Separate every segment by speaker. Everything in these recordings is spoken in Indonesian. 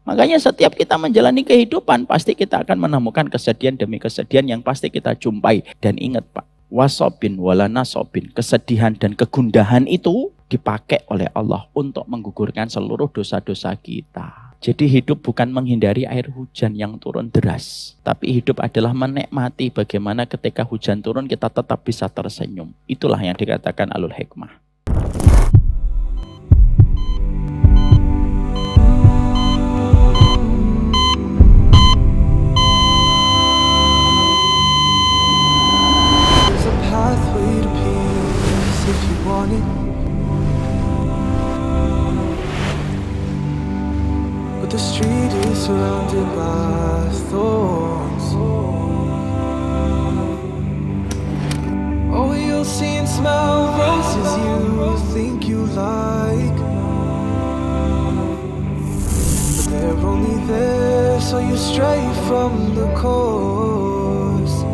Speaker 1: Makanya setiap kita menjalani kehidupan, pasti kita akan menemukan kesedihan demi kesedihan yang pasti kita jumpai. Dan ingat Pak, wasobin walana sobin, kesedihan dan kegundahan itu dipakai oleh Allah untuk menggugurkan seluruh dosa-dosa kita. Jadi hidup bukan menghindari air hujan yang turun deras, tapi hidup adalah menikmati bagaimana ketika hujan turun kita tetap bisa tersenyum. Itulah yang dikatakan alul hikmah.
Speaker 2: But the street is surrounded by thorns. Oh, you'll see and smell roses you think you like, but they're only there so you stray from the course.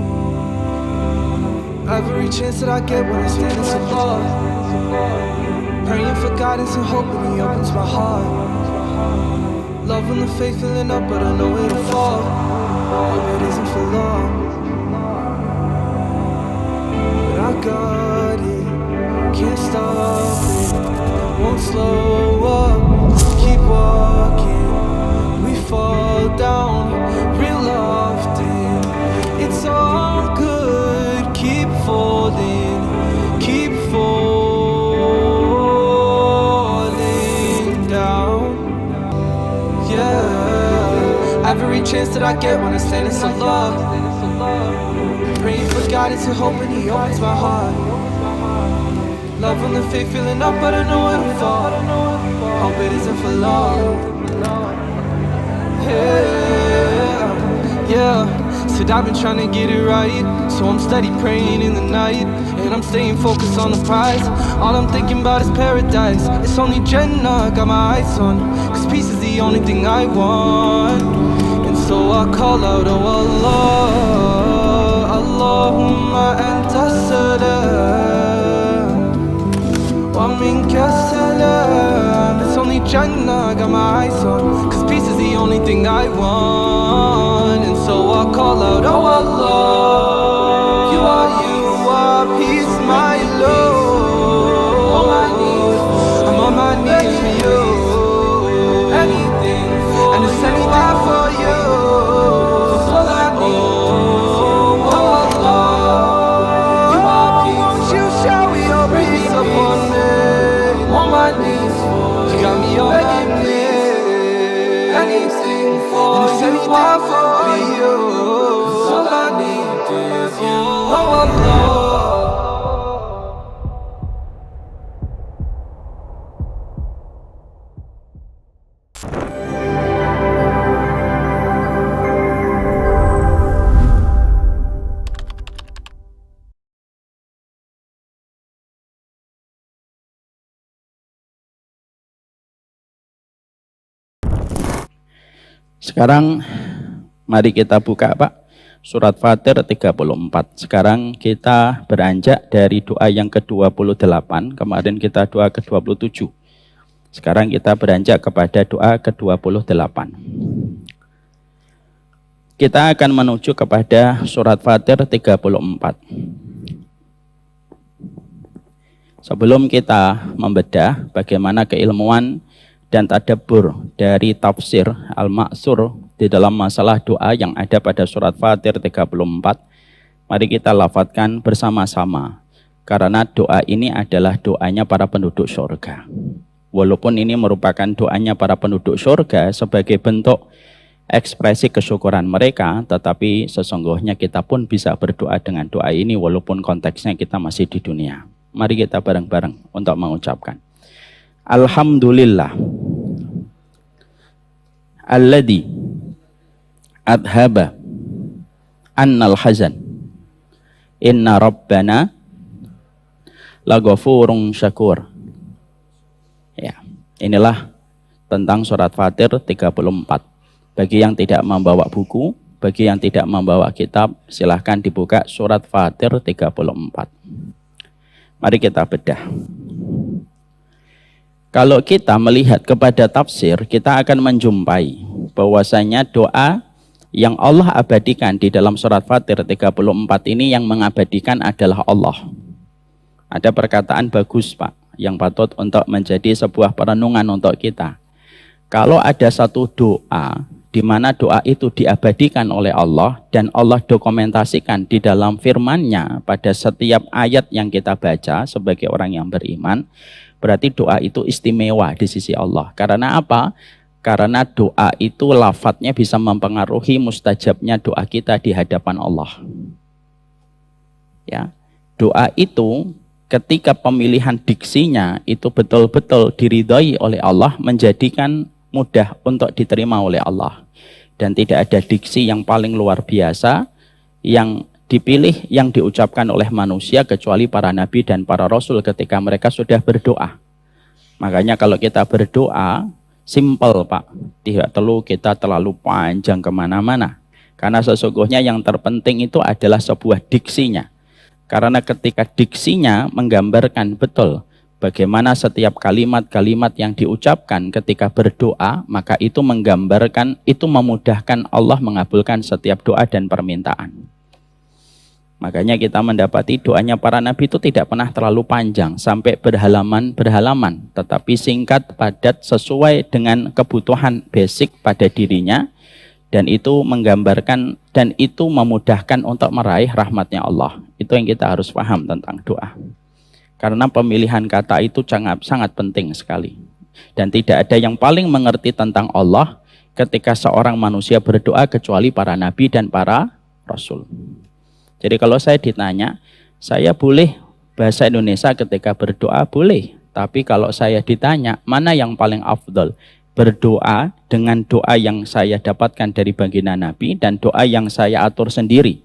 Speaker 2: Every chance that I get when I stand in some love, praying for guidance and hoping He opens my heart. Love and the faith filling up, but I know it'll fall. Hope it isn't for long. But I got it, can't stop it, won't slow up. Keep walking, we fall down real often. It's all good, keep folding, keep falling down. Yeah, every chance that I get when I stand in some love, praying for guidance and hoping He opens my heart. Love and the faith filling up, but I know it'll fall. Hope it isn't for long. Yeah, said I've been trying to get it right, so I'm steady praying in the night, and I'm staying focused on the prize. All I'm thinking about is paradise. It's only Jannah, got my eyes on, cause peace is the only thing I want. And so I call out, oh Allah, Allahumma anta salam wa minka salam. It's only Jannah, got my eyes on, cause peace is the only thing I want. And so I call out, oh Allah, you are peace, my Lord. I'm on my knees for you, anything for and it's anything for you. All I need, oh Allah, you are peace. You shower your peace upon me. On my knees for you, got me on begging me. Anything for and it's anything for you. All I need is you, oh Allah.
Speaker 1: Sekarang mari kita buka Pak, surat Fatir 34. Sekarang kita beranjak dari doa yang ke-28, kemarin kita doa ke-27. Sekarang kita beranjak kepada doa ke-28. Kita akan menuju kepada surat Fatir 34. Sebelum kita membedah bagaimana keilmuan dan tadabbur dari tafsir Al-Ma'sur di dalam masalah doa yang ada pada surat Fatir 34, mari kita lafadzkan bersama-sama, karena doa ini adalah doanya para penduduk surga. Walaupun ini merupakan doanya para penduduk surga sebagai bentuk ekspresi kesyukuran mereka, tetapi sesungguhnya kita pun bisa berdoa dengan doa ini walaupun konteksnya kita masih di dunia. Mari kita bareng-bareng untuk mengucapkan Alhamdulillah alladzi adhaba annal hazan inna rabbana laghafurun syakur. Ya, inilah tentang surat Fatir 34. Bagi yang tidak membawa buku, bagi yang tidak membawa kitab, silahkan dibuka surat Fatir 34. Mari kita bedah. Kalau kita melihat kepada tafsir, kita akan menjumpai bahwasanya doa yang Allah abadikan di dalam surat Fatir 34 ini yang mengabadikan adalah Allah. Ada perkataan bagus Pak, yang patut untuk menjadi sebuah perenungan untuk kita. Kalau ada satu doa, di mana doa itu diabadikan oleh Allah, dan Allah dokumentasikan di dalam firman-Nya pada setiap ayat yang kita baca sebagai orang yang beriman, berarti doa itu istimewa di sisi Allah. Karena apa? Karena doa itu lafadznya bisa mempengaruhi mustajabnya doa kita di hadapan Allah. Ya, doa itu ketika pemilihan diksinya itu betul-betul diridhai oleh Allah, menjadikan mudah untuk diterima oleh Allah. Dan tidak ada diksi yang paling luar biasa yang dipilih, yang diucapkan oleh manusia kecuali para nabi dan para rasul ketika mereka sudah berdoa. Makanya kalau kita berdoa, simple Pak, tidak perlu kita terlalu panjang kemana-mana. Karena sesungguhnya yang terpenting itu adalah sebuah diksinya. Karena ketika diksinya menggambarkan betul bagaimana setiap kalimat-kalimat yang diucapkan ketika berdoa, maka itu menggambarkan, itu memudahkan Allah mengabulkan setiap doa dan permintaan. Makanya kita mendapati doanya para nabi itu tidak pernah terlalu panjang, sampai berhalaman-berhalaman, tetapi singkat, padat, sesuai dengan kebutuhan basic pada dirinya, dan itu menggambarkan, dan itu memudahkan untuk meraih rahmatnya Allah. Itu yang kita harus paham tentang doa. Karena pemilihan kata itu sangat penting sekali. Dan tidak ada yang paling mengerti tentang Allah ketika seorang manusia berdoa kecuali para nabi dan para rasul. Jadi kalau saya ditanya, saya boleh bahasa Indonesia ketika berdoa? Boleh. Tapi kalau saya ditanya, mana yang paling afdal? Berdoa dengan doa yang saya dapatkan dari baginda Nabi dan doa yang saya atur sendiri.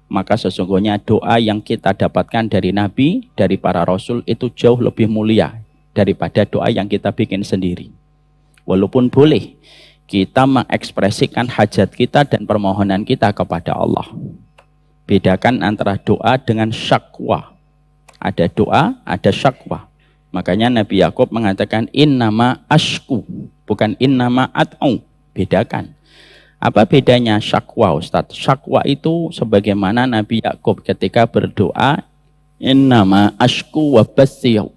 Speaker 1: Maka sesungguhnya doa yang kita dapatkan dari Nabi, dari para Rasul itu jauh lebih mulia daripada doa yang kita bikin sendiri. Walaupun boleh kita mengekspresikan hajat kita dan permohonan kita kepada Allah. Bedakan antara doa dengan syakwa. Ada doa, ada syakwa. Makanya Nabi Yakub mengatakan innama ashku, bukan innama at'u. Bedakan. Apa bedanya syakwa Ustaz? Syakwa itu sebagaimana Nabi Yakub ketika berdoa, innama ashku wa bassiyu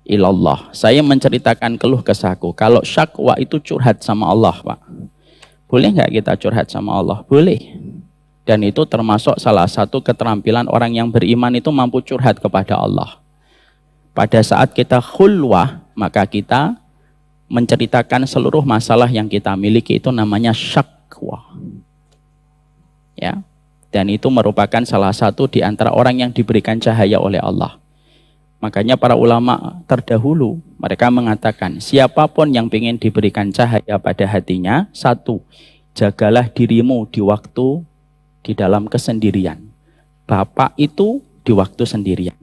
Speaker 1: ilallah. Saya menceritakan keluh kesahku. Kalau syakwa itu curhat sama Allah, Pak. Boleh nggak kita curhat sama Allah? Boleh. Dan itu termasuk salah satu keterampilan orang yang beriman itu mampu curhat kepada Allah. Pada saat kita khulwah, maka kita menceritakan seluruh masalah yang kita miliki, itu namanya syakwa. Ya. Dan itu merupakan salah satu di antara orang yang diberikan cahaya oleh Allah. Makanya para ulama terdahulu, mereka mengatakan, siapapun yang ingin diberikan cahaya pada hatinya, satu, jagalah dirimu di waktu di dalam kesendirian. Bapak itu di waktu sendirian.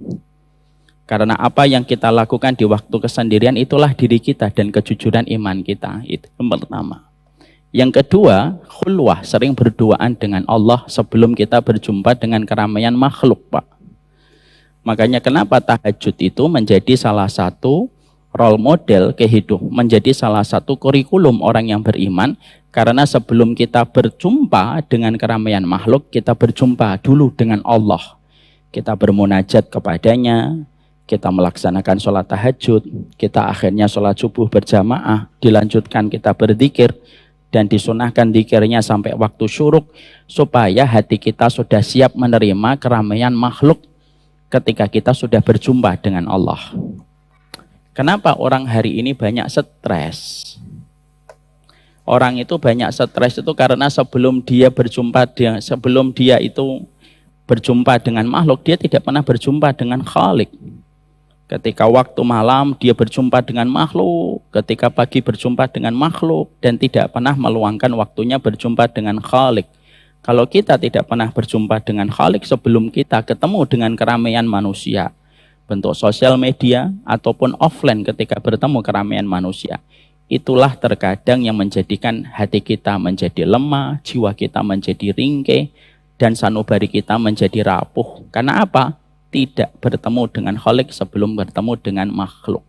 Speaker 1: Karena apa yang kita lakukan di waktu kesendirian itulah diri kita dan kejujuran iman kita. Itu yang pertama. Yang kedua, khulwah, sering berduaan dengan Allah sebelum kita berjumpa dengan keramaian makhluk, Pak. Makanya kenapa tahajud itu menjadi salah satu role model kehidupan, menjadi salah satu kurikulum orang yang beriman. Karena sebelum kita berjumpa dengan keramaian makhluk, kita berjumpa dulu dengan Allah. Kita bermunajat kepadanya, kita melaksanakan sholat tahajud, kita akhirnya sholat subuh berjamaah, dilanjutkan kita berzikir, dan disunahkan zikirnya sampai waktu syuruk, supaya hati kita sudah siap menerima keramaian makhluk ketika kita sudah berjumpa dengan Allah. Kenapa orang hari ini banyak stres? Orang itu banyak stres itu karena sebelum dia itu berjumpa dengan makhluk, dia tidak pernah berjumpa dengan Khalik. Ketika waktu malam dia berjumpa dengan makhluk, ketika pagi berjumpa dengan makhluk, dan tidak pernah meluangkan waktunya berjumpa dengan Khalik. Kalau kita tidak pernah berjumpa dengan Khalik sebelum kita ketemu dengan keramaian manusia, bentuk sosial media ataupun offline ketika bertemu keramaian manusia, itulah terkadang yang menjadikan hati kita menjadi lemah, jiwa kita menjadi ringkih, dan sanubari kita menjadi rapuh. Karena apa? Tidak bertemu dengan Khalik sebelum bertemu dengan makhluk.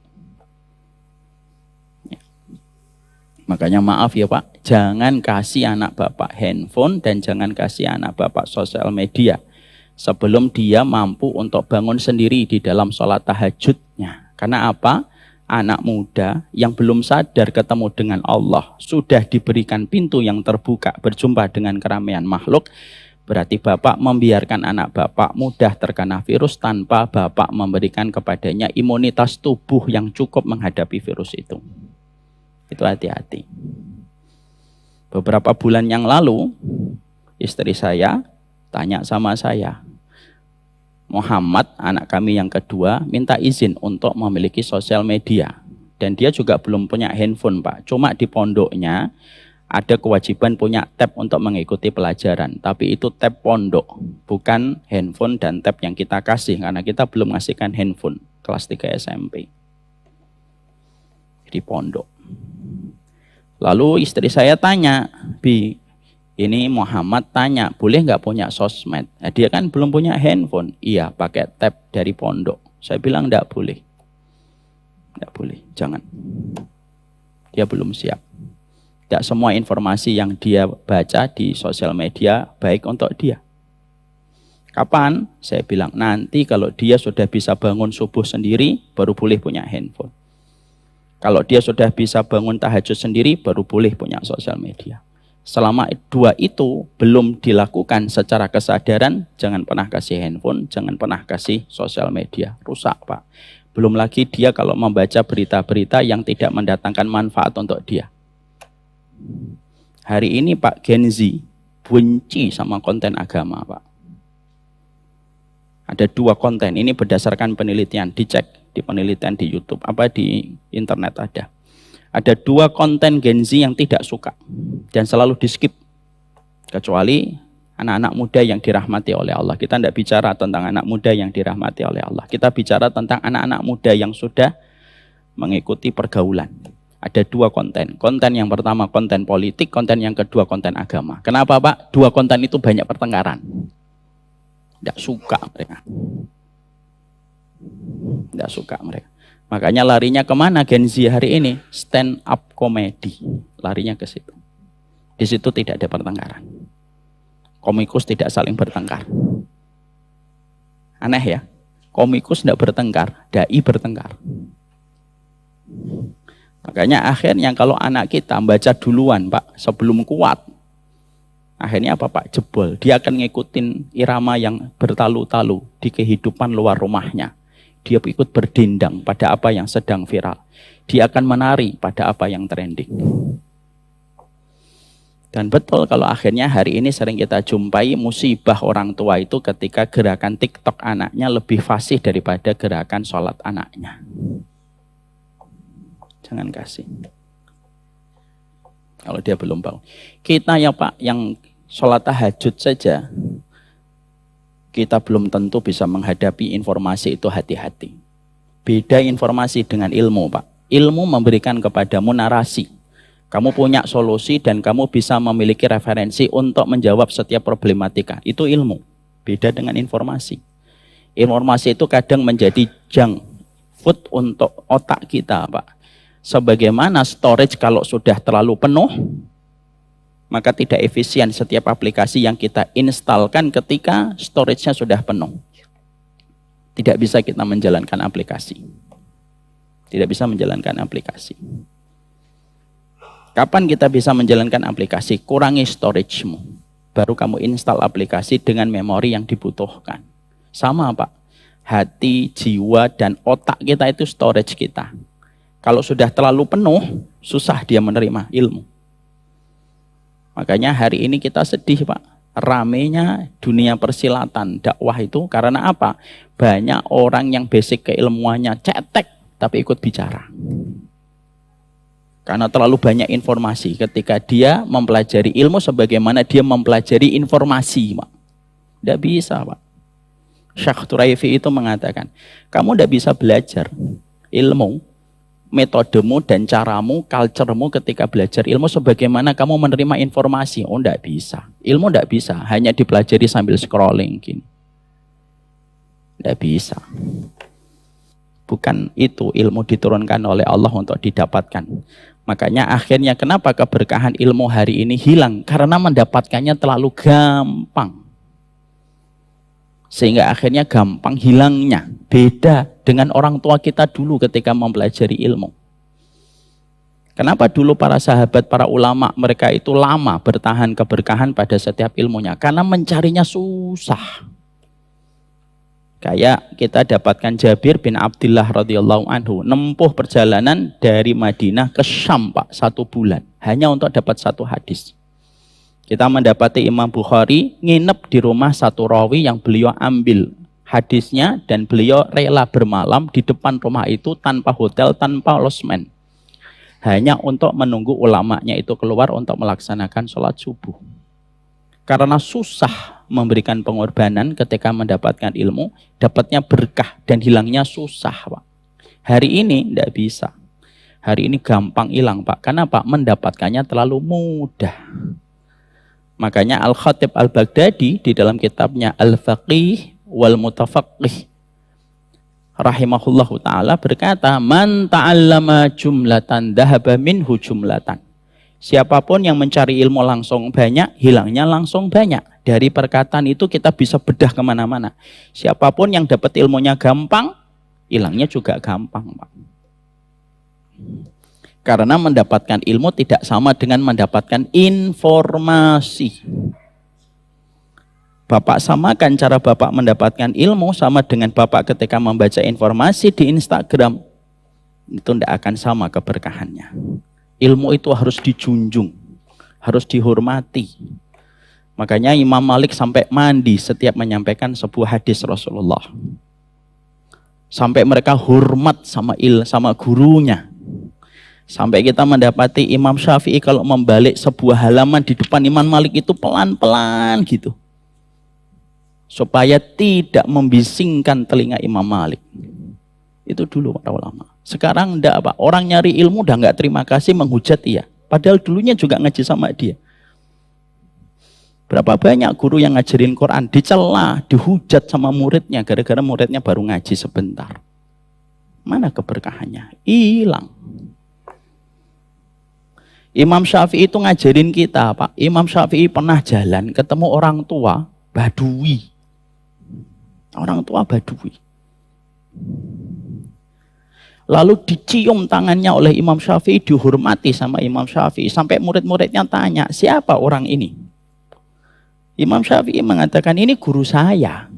Speaker 1: Makanya maaf ya Pak, jangan kasih anak Bapak handphone dan jangan kasih anak Bapak sosial media sebelum dia mampu untuk bangun sendiri di dalam sholat tahajudnya. Karena apa? Anak muda yang belum sadar ketemu dengan Allah sudah diberikan pintu yang terbuka berjumpa dengan keramaian makhluk. Berarti Bapak membiarkan anak Bapak mudah terkena virus tanpa Bapak memberikan kepadanya imunitas tubuh yang cukup menghadapi virus itu. Itu hati-hati. Beberapa bulan yang lalu, istri saya tanya sama saya, Muhammad, anak kami yang kedua, minta izin untuk memiliki sosial media. Dan dia juga belum punya handphone, Pak. Cuma di pondoknya ada kewajiban punya tab untuk mengikuti pelajaran. Tapi itu tab pondok, bukan handphone dan tab yang kita kasih. Karena kita belum ngasihkan handphone, kelas 3 SMP. Di pondok. Lalu istri saya tanya, Bi, ini Muhammad tanya, boleh nggak punya sosmed? Nah, dia kan belum punya handphone. Iya, pakai tab dari pondok. Saya bilang nggak boleh. Nggak boleh, jangan. Dia belum siap. Tidak semua informasi yang dia baca di sosial media baik untuk dia. Kapan? Saya bilang, nanti kalau dia sudah bisa bangun subuh sendiri, baru boleh punya handphone. Kalau dia sudah bisa bangun tahajud sendiri, baru boleh punya sosial media. Selama dua itu belum dilakukan secara kesadaran, jangan pernah kasih handphone, jangan pernah kasih sosial media. Rusak, Pak. Belum lagi dia kalau membaca berita-berita yang tidak mendatangkan manfaat untuk dia. Hari ini Pak Gen Z benci sama konten agama, Pak. Ada 2 konten, ini berdasarkan penelitian, dicek di penelitian di YouTube, apa di internet ada. Ada 2 konten Gen Z yang tidak suka dan selalu di skip. Kecuali anak-anak muda yang dirahmati oleh Allah. Kita tidak bicara tentang anak muda yang dirahmati oleh Allah. Kita bicara tentang anak-anak muda yang sudah mengikuti pergaulan. Ada 2 konten. Konten yang pertama konten politik, konten yang kedua konten agama. Kenapa Pak? 2 konten itu banyak pertengkaran. Tidak suka mereka. Tidak suka mereka. Makanya larinya kemana Gen Z hari ini? Stand up comedy. Larinya ke situ. Di situ tidak ada pertengkaran. Komikus tidak saling bertengkar. Aneh ya? Komikus tidak bertengkar, dai bertengkar. Makanya akhirnya kalau anak kita baca duluan Pak, sebelum kuat, akhirnya apa Pak? Jebol. Dia akan ngikutin irama yang bertalu-talu di kehidupan luar rumahnya. Dia ikut berdendang pada apa yang sedang viral. Dia akan menari pada apa yang trending. Dan betul kalau akhirnya hari ini sering kita jumpai musibah orang tua itu ketika gerakan TikTok anaknya lebih fasih daripada gerakan sholat anaknya. Jangan kasih. Kalau dia belum bangun. Kita ya Pak yang sholat tahajud saja, kita belum tentu bisa menghadapi informasi itu hati-hati. Beda informasi dengan ilmu Pak. Ilmu memberikan kepadamu narasi. Kamu punya solusi dan kamu bisa memiliki referensi untuk menjawab setiap problematika. Itu ilmu. Beda dengan informasi. Informasi itu kadang menjadi junk food untuk otak kita Pak. Sebagaimana storage kalau sudah terlalu penuh, maka tidak efisien setiap aplikasi yang kita instalkan ketika storage-nya sudah penuh. Tidak bisa kita menjalankan aplikasi. Tidak bisa menjalankan aplikasi. Kapan kita bisa menjalankan aplikasi? Kurangi storage-mu. Baru kamu install aplikasi dengan memori yang dibutuhkan. Sama Pak. Hati, jiwa, dan otak kita itu storage kita. Kalau sudah terlalu penuh, susah dia menerima ilmu. Makanya hari ini kita sedih Pak. Ramenya dunia persilatan dakwah itu karena apa? Banyak orang yang basic keilmuannya cetek tapi ikut bicara. Karena terlalu banyak informasi ketika dia mempelajari ilmu sebagaimana dia mempelajari informasi Pak. Tidak bisa Pak. Syekh Turaifi itu mengatakan, kamu tidak bisa belajar ilmu, metodemu dan caramu, culturemu ketika belajar ilmu sebagaimana kamu menerima informasi. Oh, enggak bisa. Ilmu enggak bisa, hanya dipelajari sambil scrolling gini. Enggak bisa. Bukan itu ilmu diturunkan oleh Allah untuk didapatkan. Makanya akhirnya kenapa keberkahan ilmu hari ini hilang? Karena mendapatkannya terlalu gampang. Sehingga akhirnya gampang hilangnya. Beda dengan orang tua kita dulu ketika mempelajari ilmu. Kenapa dulu para sahabat, para ulama, mereka itu lama bertahan keberkahan pada setiap ilmunya? Karena mencarinya susah. Kayak kita dapatkan Jabir bin Abdullah radhiyallahu anhu nempuh perjalanan dari Madinah ke Syam, Pak, 1 bulan hanya untuk dapat 1 hadis. Kita mendapati Imam Bukhari nginep di rumah satu rawi yang beliau ambil hadisnya dan beliau rela bermalam di depan rumah itu tanpa hotel, tanpa losmen, hanya untuk menunggu ulamanya itu keluar untuk melaksanakan sholat subuh. Karena susah memberikan pengorbanan ketika mendapatkan ilmu, dapatnya berkah dan hilangnya susah, Pak. Hari ini tidak bisa. Hari ini gampang hilang, Pak. Karena Pak mendapatkannya terlalu mudah. Makanya Al-Khatib Al-Baghdadi di dalam kitabnya Al-Faqih wal Mutafaqih rahimahullahu ta'ala berkata, man ta'allama jumlatan dhahaba minhu jumlatan. Siapapun yang mencari ilmu langsung banyak, hilangnya langsung banyak. Dari perkataan itu kita bisa bedah kemana-mana. Siapapun yang dapat ilmunya gampang, hilangnya juga gampang, Pak. Karena mendapatkan ilmu tidak sama dengan mendapatkan informasi. Bapak samakan cara Bapak mendapatkan ilmu sama dengan Bapak ketika membaca informasi di Instagram. Itu tidak akan sama keberkahannya. Ilmu itu harus dijunjung, harus dihormati. Makanya Imam Malik sampai mandi setiap menyampaikan sebuah hadis Rasulullah. Sampai mereka hormat sama gurunya. Sampai kita mendapati Imam Syafi'i kalau membalik sebuah halaman di depan Imam Malik itu pelan-pelan gitu. Supaya tidak membisingkan telinga Imam Malik. Itu dulu para ulama. Sekarang enggak, Pak. Orang nyari ilmu udah enggak terima kasih, menghujat dia. Padahal dulunya juga ngaji sama dia. Berapa banyak guru yang ngajarin Quran dicela, dihujat sama muridnya gara-gara muridnya baru ngaji sebentar. Mana keberkahannya? Hilang. Imam Syafi'i itu ngajarin kita, Pak. Imam Syafi'i pernah jalan ketemu orang tua Badui. Orang tua Badui. Lalu dicium tangannya oleh Imam Syafi'i, dihormati sama Imam Syafi'i. Sampai murid-muridnya tanya, siapa orang ini? Imam Syafi'i mengatakan, ini guru saya.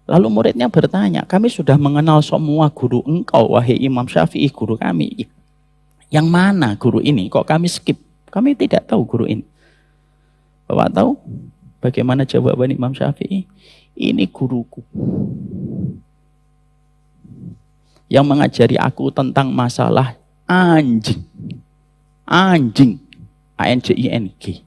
Speaker 1: Lalu muridnya bertanya, kami sudah mengenal semua guru engkau, wahai Imam Syafi'i, guru kami. Yang mana guru ini? Kok kami skip? Kami tidak tahu guru ini. Bapak tahu bagaimana jawaban Imam Syafi'i? Ini guruku. Yang mengajari aku tentang masalah anjing. Anjing. A-N-J-I-N-G.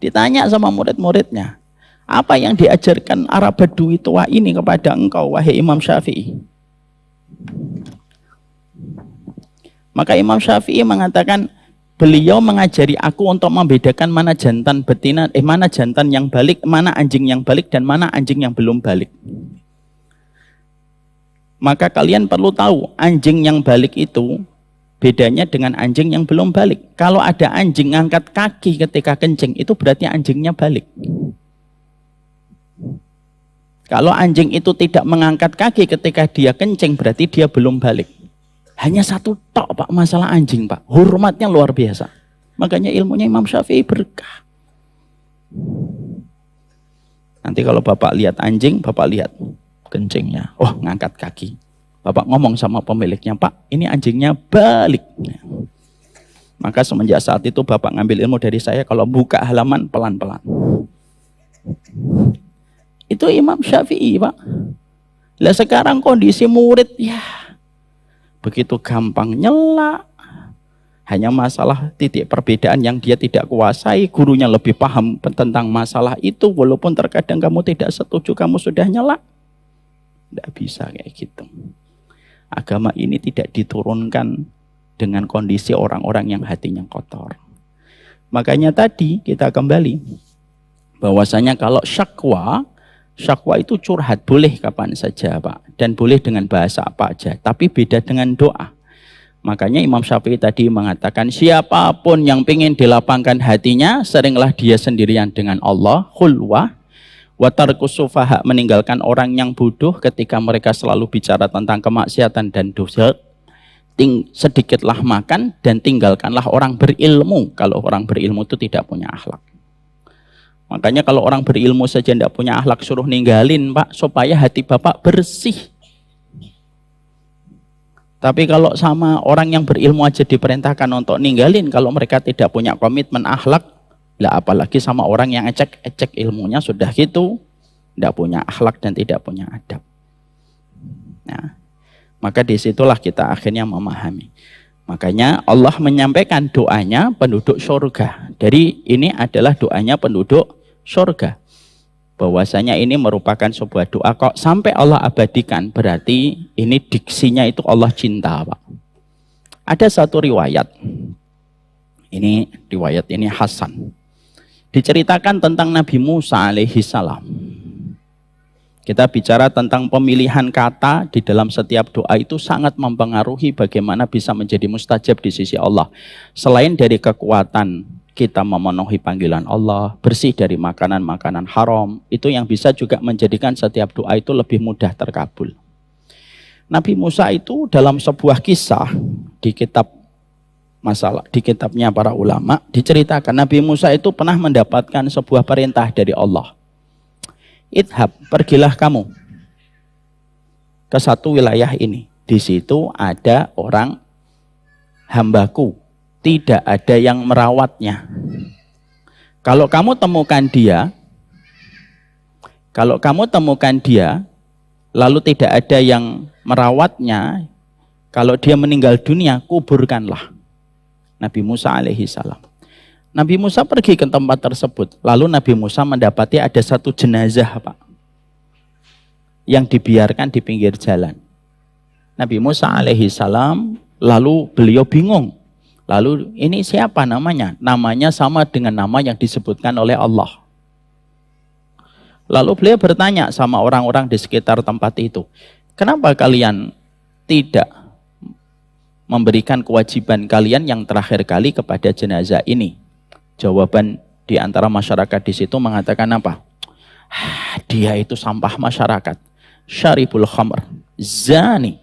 Speaker 1: Ditanya sama murid-muridnya, apa yang diajarkan Arab Badui tua ini kepada engkau, wahai Imam Syafi'i? Maka Imam Syafi'i mengatakan, beliau mengajari aku untuk membedakan mana jantan betina, mana jantan yang balik, mana anjing yang balik, dan mana anjing yang belum balik. Maka kalian perlu tahu, anjing yang balik itu bedanya dengan anjing yang belum balik. Kalau ada anjing ngangkat kaki ketika kencing, itu berarti anjingnya balik. Kalau anjing itu tidak mengangkat kaki ketika dia kencing, berarti dia belum balik. Hanya satu tok, Pak, masalah anjing, Pak. Hormatnya luar biasa. Makanya ilmunya Imam Syafi'i berkah. Nanti kalau Bapak lihat anjing, Bapak lihat kencingnya. Oh, ngangkat kaki. Bapak ngomong sama pemiliknya, Pak, ini anjingnya balik. Maka semenjak saat itu Bapak ngambil ilmu dari saya, kalau buka halaman pelan-pelan. Itu Imam Syafi'i, Pak. Lah sekarang kondisi murid, ya begitu gampang nyela. Hanya masalah titik perbedaan yang dia tidak kuasai. Gurunya lebih paham tentang masalah itu. Walaupun terkadang kamu tidak setuju, kamu sudah nyela. Tidak bisa kayak gitu. Agama ini tidak diturunkan dengan kondisi orang-orang yang hatinya kotor. Makanya tadi kita kembali bahwasanya kalau syakwa, Syakwa itu curhat, boleh kapan saja Pak, dan boleh dengan bahasa apa aja, tapi beda dengan doa. Makanya Imam Syafi'i tadi mengatakan, siapapun yang ingin dilapangkan hatinya, seringlah dia sendirian dengan Allah, khulwah, wa tarkus sufaha, meninggalkan orang yang bodoh ketika mereka selalu bicara tentang kemaksiatan dan dosa. Sedikitlah makan dan tinggalkanlah orang berilmu, kalau orang berilmu itu tidak punya akhlak. Makanya kalau orang berilmu saja tidak punya akhlak, suruh ninggalin Pak, supaya hati Bapak bersih. Tapi kalau sama orang yang berilmu aja diperintahkan untuk ninggalin, kalau mereka tidak punya komitmen akhlak, lah apalagi sama orang yang ecek ilmunya sudah gitu, tidak punya akhlak dan tidak punya adab. Nah, maka disitulah kita akhirnya memahami. Makanya Allah menyampaikan doanya penduduk surga. Jadi ini adalah doanya penduduk surga. Bahwasanya ini merupakan sebuah doa kok sampai Allah abadikan, berarti ini diksinya itu Allah cinta Pak. Ada satu riwayat, ini riwayat ini Hasan. Diceritakan tentang Nabi Musa alaihi salam. Kita bicara tentang pemilihan kata di dalam setiap doa itu sangat mempengaruhi bagaimana bisa menjadi mustajab di sisi Allah. Selain dari kekuatan kita memenuhi panggilan Allah, bersih dari makanan-makanan haram, itu yang bisa juga menjadikan setiap doa itu lebih mudah terkabul. Nabi Musa itu dalam sebuah kisah di kitabnya para ulama diceritakan Nabi Musa itu pernah mendapatkan sebuah perintah dari Allah. Idhab, pergilah kamu ke satu wilayah ini. Di situ ada orang hambaku, tidak ada yang merawatnya. Kalau kamu temukan dia, lalu tidak ada yang merawatnya, kalau dia meninggal dunia, kuburkanlah. Nabi Musa alaihi salam. Nabi Musa pergi ke tempat tersebut. Lalu Nabi Musa mendapati ada satu jenazah Pak, yang dibiarkan di pinggir jalan. Nabi Musa alaihi salam, lalu beliau bingung. Lalu ini siapa namanya? Namanya sama dengan nama yang disebutkan oleh Allah. Lalu beliau bertanya sama orang-orang di sekitar tempat itu, kenapa kalian tidak memberikan kewajiban kalian yang terakhir kali kepada jenazah ini? Jawaban di antara masyarakat di situ mengatakan apa? Dia itu sampah masyarakat. Syaribul khamr, zani,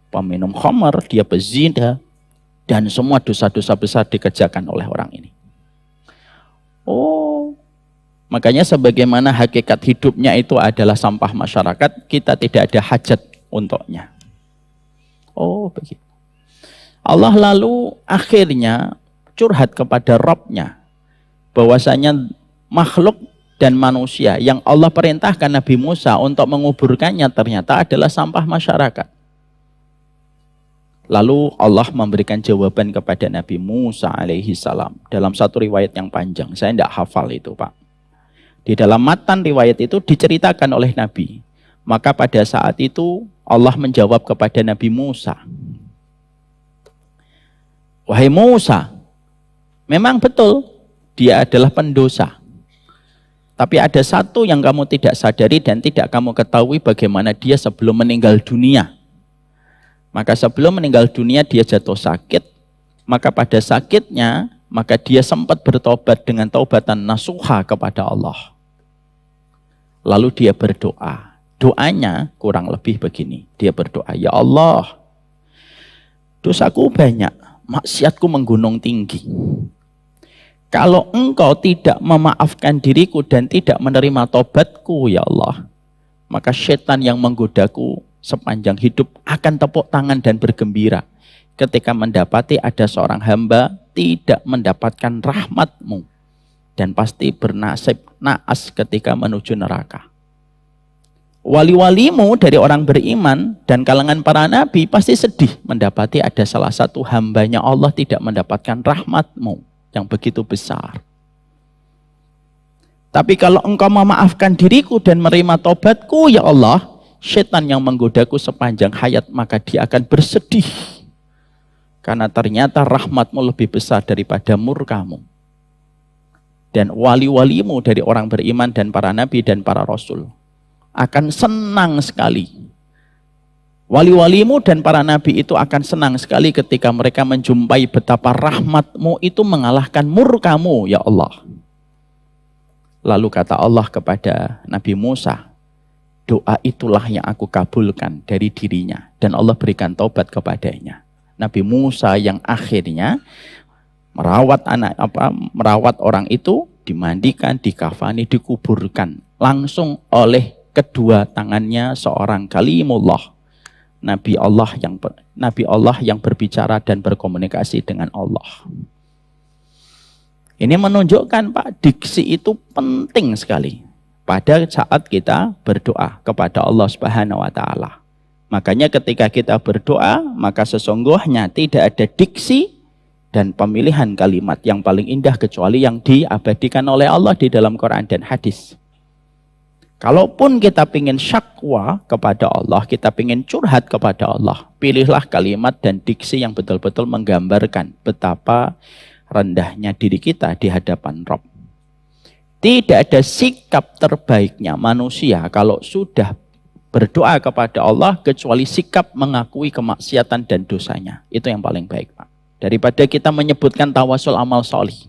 Speaker 1: peminum khamr, dia pezina, dan semua dosa-dosa besar dikerjakan oleh orang ini. Oh, makanya sebagaimana hakikat hidupnya itu adalah sampah masyarakat, kita tidak ada hajat untuknya. Oh, begitu. Allah lalu akhirnya curhat kepada Rabb-nya, bahwasanya makhluk dan manusia yang Allah perintahkan Nabi Musa untuk menguburkannya ternyata adalah sampah masyarakat. Lalu Allah memberikan jawaban kepada Nabi Musa alaihi salam dalam satu riwayat yang panjang. Saya tidak hafal itu Pak. Di dalam matan riwayat itu diceritakan oleh Nabi. Maka pada saat itu Allah menjawab kepada Nabi Musa, wahai Musa, memang betul dia adalah pendosa. Tapi ada satu yang kamu tidak sadari dan tidak kamu ketahui, bagaimana dia sebelum meninggal dunia. Maka sebelum meninggal dunia dia jatuh sakit. Maka pada sakitnya, maka dia sempat bertobat dengan taubatan nasuha kepada Allah. Lalu dia berdoa. Doanya kurang lebih begini. Dia berdoa, ya Allah, dosaku banyak, maksiatku menggunung tinggi. Kalau engkau tidak memaafkan diriku dan tidak menerima tobatku ya Allah, maka setan yang menggodaku sepanjang hidup akan tepuk tangan dan bergembira ketika mendapati ada seorang hamba tidak mendapatkan rahmatmu dan pasti bernasib naas ketika menuju neraka. Wali-walimu dari orang beriman dan kalangan para nabi pasti sedih mendapati ada salah satu hambanya Allah tidak mendapatkan rahmatmu yang begitu besar. Tapi kalau engkau memaafkan diriku dan menerima tobatku ya Allah, setan yang menggodaku sepanjang hayat maka dia akan bersedih. Karena ternyata rahmatmu lebih besar daripada murkamu. Dan wali-walimu dari orang beriman dan para nabi dan para rasul. akan senang sekali. Wali-walimu dan para nabi itu akan senang sekali ketika mereka menjumpai betapa rahmatmu itu mengalahkan murkamu, ya Allah. Lalu kata Allah kepada Nabi Musa, doa itulah yang aku kabulkan dari dirinya. Dan Allah berikan taubat kepadanya. Nabi Musa yang akhirnya merawat orang itu, dimandikan, dikafani, dikuburkan. Langsung oleh kedua tangannya seorang kalimullah. Nabi Allah yang berbicara dan berkomunikasi dengan Allah. Ini menunjukkan Pak, diksi itu penting sekali pada saat kita berdoa kepada Allah Subhanahu wa taala. Makanya ketika kita berdoa, maka sesungguhnya tidak ada diksi dan pemilihan kalimat yang paling indah kecuali yang diabadikan oleh Allah di dalam Quran dan hadis. Kalaupun kita ingin syakwa kepada Allah, kita ingin curhat kepada Allah, pilihlah kalimat dan diksi yang betul-betul menggambarkan betapa rendahnya diri kita di hadapan Rabb. Tidak ada sikap terbaiknya manusia kalau sudah berdoa kepada Allah kecuali sikap mengakui kemaksiatan dan dosanya. Itu yang paling baik, Pak. Daripada kita menyebutkan tawasul amal solih.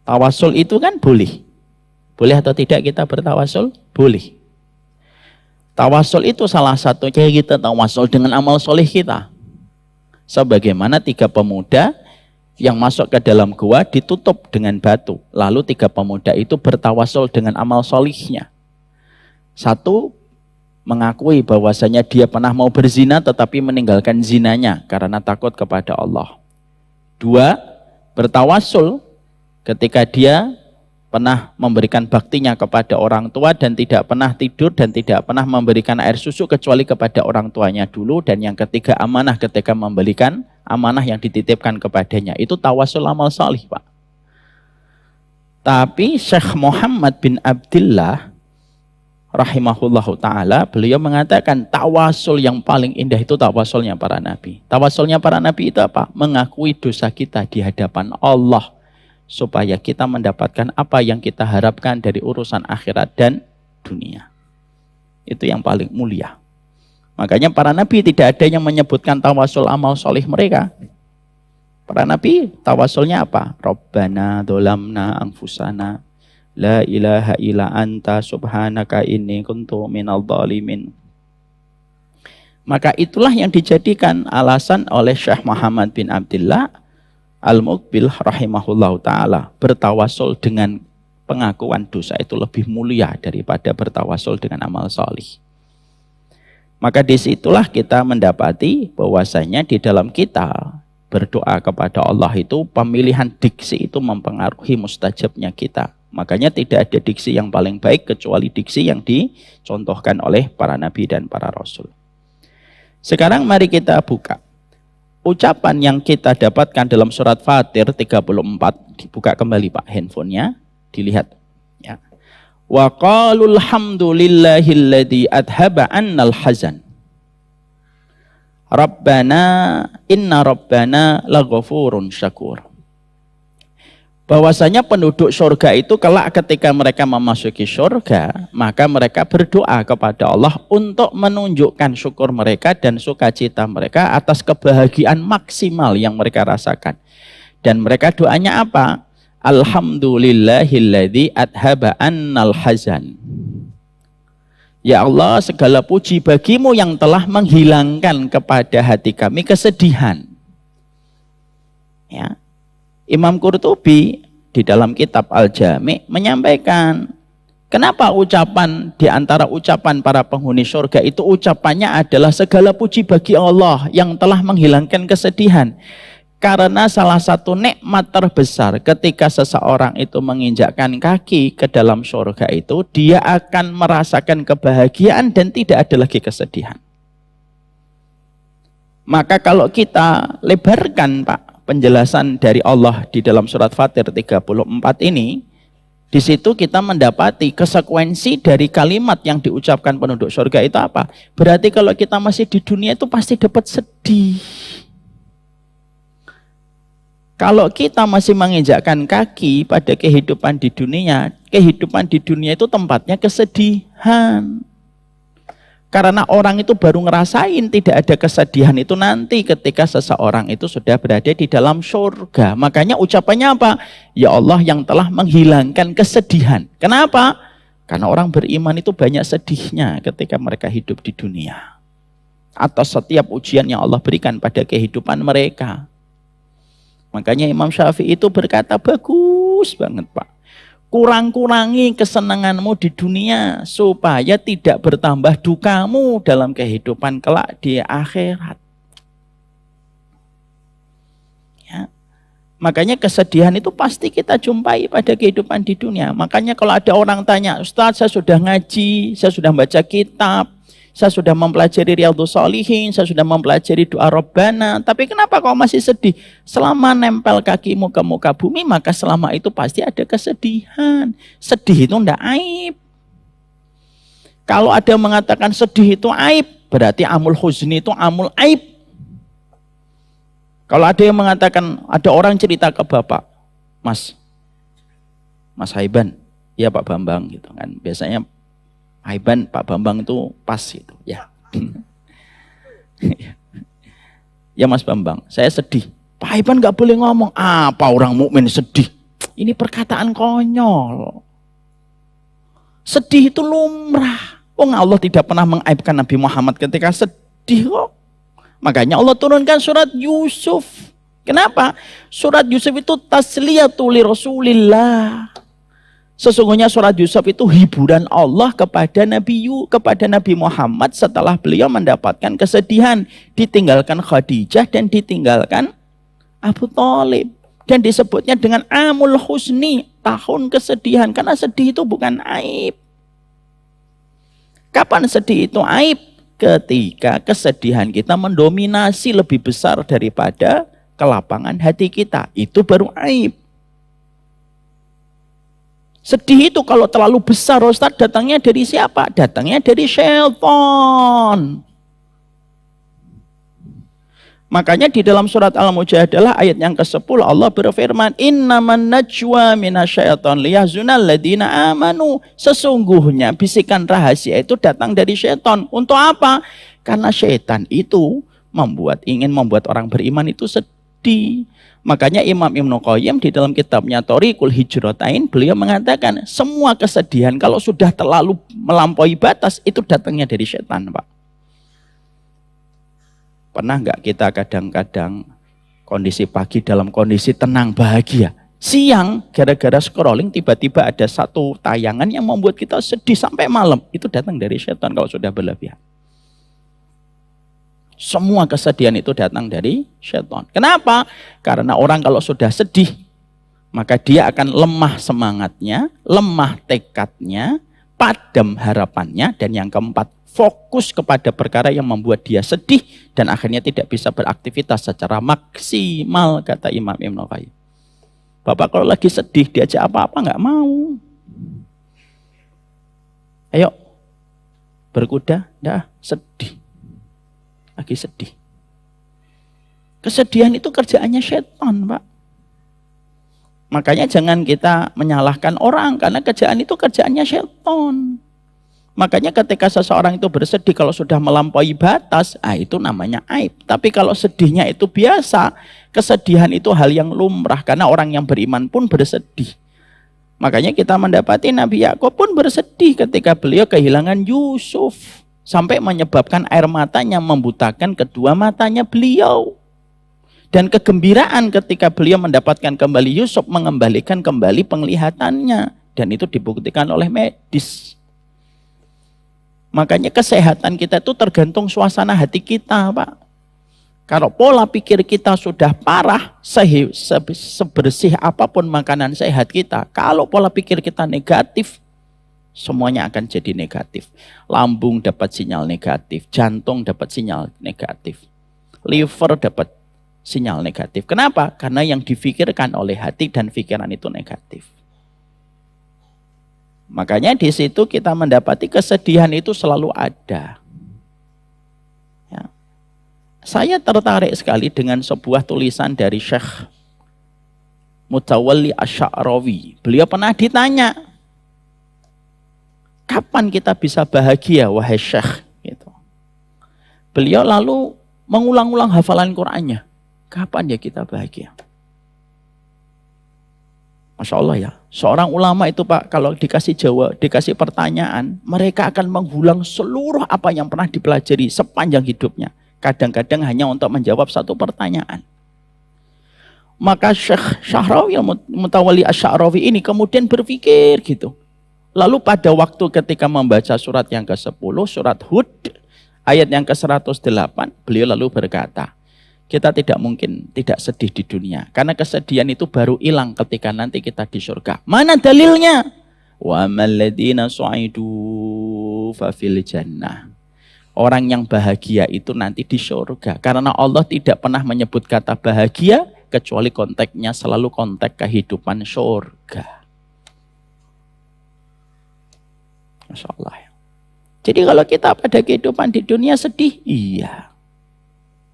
Speaker 1: Tawasul itu kan boleh. Boleh atau tidak kita bertawasul? Boleh. Tawasul itu salah satunya kita tawasul dengan amal solih kita. Sebagaimana 3 pemuda yang masuk ke dalam gua ditutup dengan batu. Lalu 3 pemuda itu bertawasul dengan amal solihnya. 1, mengakui bahwasanya dia pernah mau berzina tetapi meninggalkan zinanya karena takut kepada Allah. 2, bertawasul ketika dia pernah memberikan baktinya kepada orang tua dan tidak pernah tidur dan tidak pernah memberikan air susu kecuali kepada orang tuanya dulu. Dan yang ketiga, amanah ketika memberikan amanah yang dititipkan kepadanya. Itu tawasul amal salih, Pak. Tapi Syekh Muhammad bin Abdullah rahimahullahu ta'ala, beliau mengatakan tawasul yang paling indah itu tawasulnya para nabi. Tawasulnya para nabi itu apa? Mengakui dosa kita di hadapan Allah, supaya kita mendapatkan apa yang kita harapkan dari urusan akhirat dan dunia. Itu yang paling mulia. Makanya para nabi tidak ada yang menyebutkan tawasul amal solih mereka. Para nabi tawasulnya apa? Rabbana dolamna anfusana la ilaha illa anta subhanaka inni kuntu minal dhalimin. Maka itulah yang dijadikan alasan oleh Syekh Muhammad bin Abdullah Al-Muqbil rahimahullah ta'ala, bertawasul dengan pengakuan dosa itu lebih mulia daripada bertawasul dengan amal solih. Maka disitulah kita mendapati bahwasanya di dalam kita berdoa kepada Allah itu pemilihan diksi itu mempengaruhi mustajabnya kita. Makanya tidak ada diksi yang paling baik kecuali diksi yang dicontohkan oleh para nabi dan para rasul. Sekarang mari kita buka ucapan yang kita dapatkan dalam surat Fatir 34. Dibuka kembali Pak handphonenya, dilihat ya. Wa qalul hamdulillahilladzi adhaba 'annal hazan. Rabbana inna rabbana laghafurun syakur. Bahwasanya penduduk surga itu kelak ketika mereka memasuki surga, maka mereka berdoa kepada Allah untuk menunjukkan syukur mereka dan sukacita mereka atas kebahagiaan maksimal yang mereka rasakan. Dan mereka doanya apa? Alhamdulillahilladzi adhaba 'annal hazan. Ya Allah, segala puji bagimu yang telah menghilangkan kepada hati kami kesedihan. Ya. Imam Qurtubi di dalam kitab Al-Jami' menyampaikan kenapa ucapan di antara ucapan para penghuni surga itu ucapannya adalah segala puji bagi Allah yang telah menghilangkan kesedihan. Karena salah satu nikmat terbesar ketika seseorang itu menginjakkan kaki ke dalam surga itu, dia akan merasakan kebahagiaan dan tidak ada lagi kesedihan. Maka kalau kita lebarkan Pak penjelasan dari Allah di dalam surat Fatir 34 ini, di situ kita mendapati konsekuensi dari kalimat yang diucapkan penduduk surga itu apa? Berarti kalau kita masih di dunia itu pasti dapat sedih. Kalau kita masih menginjakkan kaki pada kehidupan di dunia itu tempatnya kesedihan. Karena orang itu baru ngerasain tidak ada kesedihan itu nanti ketika seseorang itu sudah berada di dalam surga. Makanya ucapannya apa? Ya Allah yang telah menghilangkan kesedihan. Kenapa? Karena orang beriman itu banyak sedihnya ketika mereka hidup di dunia. Atas setiap ujian yang Allah berikan pada kehidupan mereka. Makanya Imam Syafi'i itu berkata, bagus banget Pak. Kurang-kurangi kesenanganmu di dunia supaya tidak bertambah dukamu dalam kehidupan kelak di akhirat. Ya. Makanya kesedihan itu pasti kita jumpai pada kehidupan di dunia. Makanya kalau ada orang tanya, Ustaz saya sudah ngaji, saya sudah baca kitab, saya sudah mempelajari Riyadhus Shalihin, saya sudah mempelajari doa Rabbana, tapi kenapa kau masih sedih? Selama nempel kakimu ke muka bumi, maka selama itu pasti ada kesedihan. Sedih itu tidak aib. Kalau ada yang mengatakan sedih itu aib, berarti amul huzni itu amul aib. Kalau ada yang mengatakan, ada orang cerita ke bapak, Mas Haiban, ya Pak Bambang gitu kan, biasanya Haiban, Pak Bambang itu pas gitu ya. Ya Mas Bambang, saya sedih. Pak Haiban nggak boleh ngomong. Apa orang mukmin sedih? Ini perkataan konyol. Sedih itu lumrah. Allah tidak pernah mengaibkan Nabi Muhammad ketika sedih kok. Makanya Allah turunkan surat Yusuf. Kenapa? Surat Yusuf itu tasliyatul li Rasulillah. Sesungguhnya surat Yusuf itu hiburan Allah kepada Nabi Muhammad setelah beliau mendapatkan kesedihan, ditinggalkan Khadijah dan ditinggalkan Abu Thalib, dan disebutnya dengan amul husni, tahun kesedihan, karena sedih itu bukan aib. Kapan sedih itu aib? Ketika kesedihan kita mendominasi lebih besar daripada kelapangan hati kita, itu baru aib. Sedih itu kalau terlalu besar, Ustaz, datangnya dari siapa? Datangnya dari syaitan. Makanya di dalam surat Al-Mujadalah ayat yang ke-10 Allah berfirman, innaman najwa minasyaiton liyahzunal ladina amanu. Sesungguhnya bisikan rahasia itu datang dari syaitan. Untuk apa? Karena syaitan itu ingin membuat orang beriman itu sedih. Makanya Imam Ibnu Qayyim di dalam kitabnya Thoriqul Hijratain, beliau mengatakan semua kesedihan kalau sudah terlalu melampaui batas itu datangnya dari setan, Pak. Pernah nggak kita kadang-kadang kondisi pagi dalam kondisi tenang bahagia, siang gara-gara scrolling tiba-tiba ada satu tayangan yang membuat kita sedih sampai malam, itu datang dari setan kalau sudah berlebihan. Semua kesedihan itu datang dari syaitan. Kenapa? Karena orang kalau sudah sedih, maka dia akan lemah semangatnya, lemah tekadnya, padam harapannya, dan yang keempat, fokus kepada perkara yang membuat dia sedih, dan akhirnya tidak bisa beraktivitas secara maksimal, kata Imam Ibnu Qayyim. Bapak kalau lagi sedih, diajak apa-apa nggak mau. Ayo, berkuda, dah sedih. Lagi sedih. Kesedihan itu kerjaannya setan, Pak. Makanya jangan kita menyalahkan orang, karena kerjaan itu kerjaannya setan. Makanya ketika seseorang itu bersedih kalau sudah melampaui batas, itu namanya aib. Tapi kalau sedihnya itu biasa, kesedihan itu hal yang lumrah, karena orang yang beriman pun bersedih. Makanya kita mendapati Nabi Yakub pun bersedih ketika beliau kehilangan Yusuf. Sampai menyebabkan air matanya membutakan kedua matanya beliau. Dan kegembiraan ketika beliau mendapatkan kembali Yusuf mengembalikan kembali penglihatannya. Dan itu dibuktikan oleh medis. Makanya kesehatan kita itu tergantung suasana hati kita, Pak. Kalau pola pikir kita sudah parah, sebersih apapun makanan sehat kita, kalau pola pikir kita negatif, semuanya akan jadi negatif. Lambung dapat sinyal negatif, jantung dapat sinyal negatif, liver dapat sinyal negatif. Kenapa? Karena yang difikirkan oleh hati dan pikiran itu negatif. Makanya di situ kita mendapati kesedihan itu selalu ada. Ya. Saya tertarik sekali dengan sebuah tulisan dari Syekh Mutawalli Asy'arawi. Beliau pernah ditanya, kapan kita bisa bahagia wahai Syekh? Gitu. Beliau lalu mengulang-ulang hafalan Qur'annya. Kapan ya kita bahagia? Masya Allah ya. Seorang ulama itu Pak, kalau dikasih pertanyaan, mereka akan mengulang seluruh apa yang pernah dipelajari sepanjang hidupnya. Kadang-kadang hanya untuk menjawab satu pertanyaan. Maka Syekh Syahrawi Mutawalli Asy'arawi ini kemudian berpikir gitu. Lalu pada waktu ketika membaca surat yang ke-10, surat Hud, ayat yang ke-108, beliau lalu berkata, kita tidak mungkin tidak sedih di dunia. Karena kesedihan itu baru hilang ketika nanti kita di surga. Mana dalilnya? Wa malladzina su'idu fa fil jannah. Orang yang bahagia itu nanti di surga. Karena Allah tidak pernah menyebut kata bahagia, kecuali konteksnya selalu konteks kehidupan surga. Masya Allah. Jadi kalau kita pada kehidupan di dunia sedih, iya.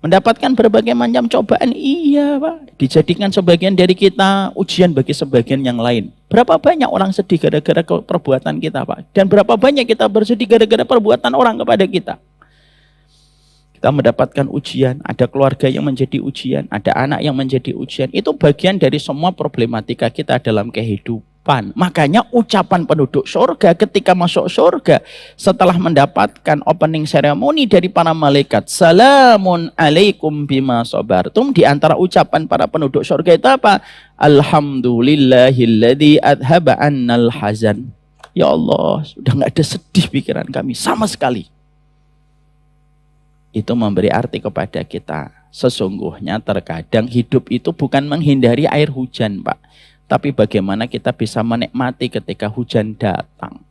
Speaker 1: Mendapatkan berbagai macam cobaan, iya Pak. Dijadikan sebagian dari kita ujian bagi sebagian yang lain. Berapa banyak orang sedih gara-gara perbuatan kita Pak. Dan berapa banyak kita bersedih gara-gara perbuatan orang kepada kita. Kita mendapatkan ujian, ada keluarga yang menjadi ujian, ada anak yang menjadi ujian. Itu bagian dari semua problematika kita dalam kehidupan. Makanya ucapan penduduk surga ketika masuk surga, setelah mendapatkan opening ceremony dari para malaikat, salamun alaikum bima sabartum, di antara ucapan para penduduk surga itu apa? Alhamdulillahilladzi adhaba annal hazan. Ya Allah, sudah nggak ada sedih pikiran kami sama sekali. Itu memberi arti kepada kita. Sesungguhnya terkadang hidup itu bukan menghindari air hujan Pak. Tapi bagaimana kita bisa menikmati ketika hujan datang.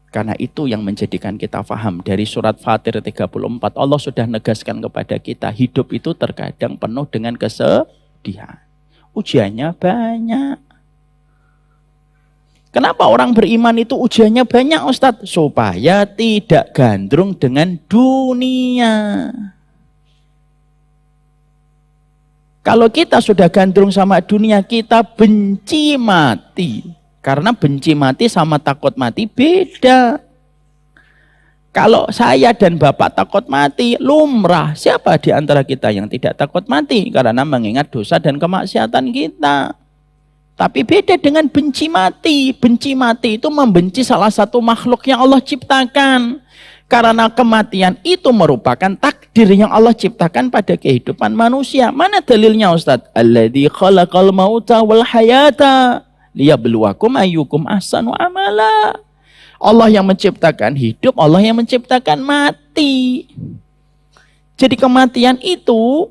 Speaker 1: Karena itu yang menjadikan kita faham. Dari surat Fatir 34 Allah sudah negaskan kepada kita. Hidup itu terkadang penuh dengan kesedihan. Ujiannya banyak. Kenapa orang beriman itu ujiannya banyak Ustadz? Supaya tidak gandrung dengan dunia. Kalau kita sudah gandrung sama dunia, kita benci mati. Karena benci mati sama takut mati beda. Kalau saya dan Bapak takut mati, lumrah. Siapa di antara kita yang tidak takut mati? Karena mengingat dosa dan kemaksiatan kita. Tapi beda dengan benci mati. Benci mati itu membenci salah satu makhluk yang Allah ciptakan. Karena kematian itu merupakan takdir yang Allah ciptakan pada kehidupan manusia. Mana dalilnya Ustaz? Alladzi khalaqal mauta wal hayata liyabluwakum ayyukum ahsanu amala. Allah yang menciptakan hidup, Allah yang menciptakan mati. Jadi kematian itu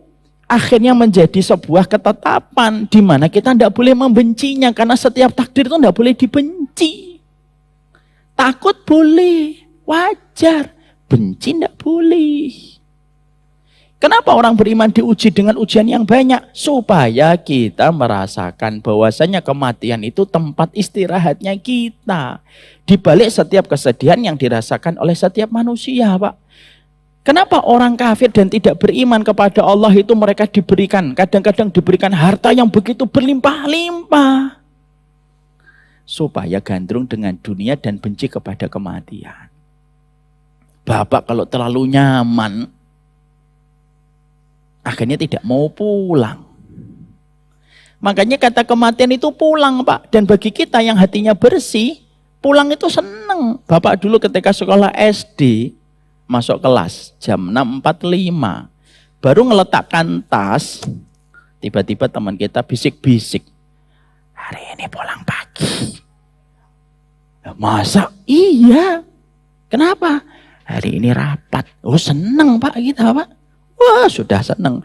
Speaker 1: akhirnya menjadi sebuah ketetapan di mana kita tidak boleh membencinya, karena setiap takdir itu tidak boleh dibenci. Takut boleh, wajar. Benci tidak boleh. Kenapa orang beriman diuji dengan ujian yang banyak? Supaya kita merasakan bahwasanya kematian itu tempat istirahatnya kita. Di balik setiap kesedihan yang dirasakan oleh setiap manusia, Pak. Kenapa orang kafir dan tidak beriman kepada Allah itu mereka diberikan, kadang-kadang diberikan harta yang begitu berlimpah-limpah? Supaya gandrung dengan dunia dan benci kepada kematian. Bapak kalau terlalu nyaman, akhirnya tidak mau pulang. Makanya kata kematian itu pulang Pak. Dan bagi kita yang hatinya bersih, pulang itu seneng. Bapak dulu ketika sekolah SD, masuk kelas jam 6.45, baru ngeletakkan tas, tiba-tiba teman kita bisik-bisik, hari ini pulang pagi. Masa? Iya. Kenapa? Hari ini rapat. Oh seneng Pak kita Pak. Wah sudah seneng.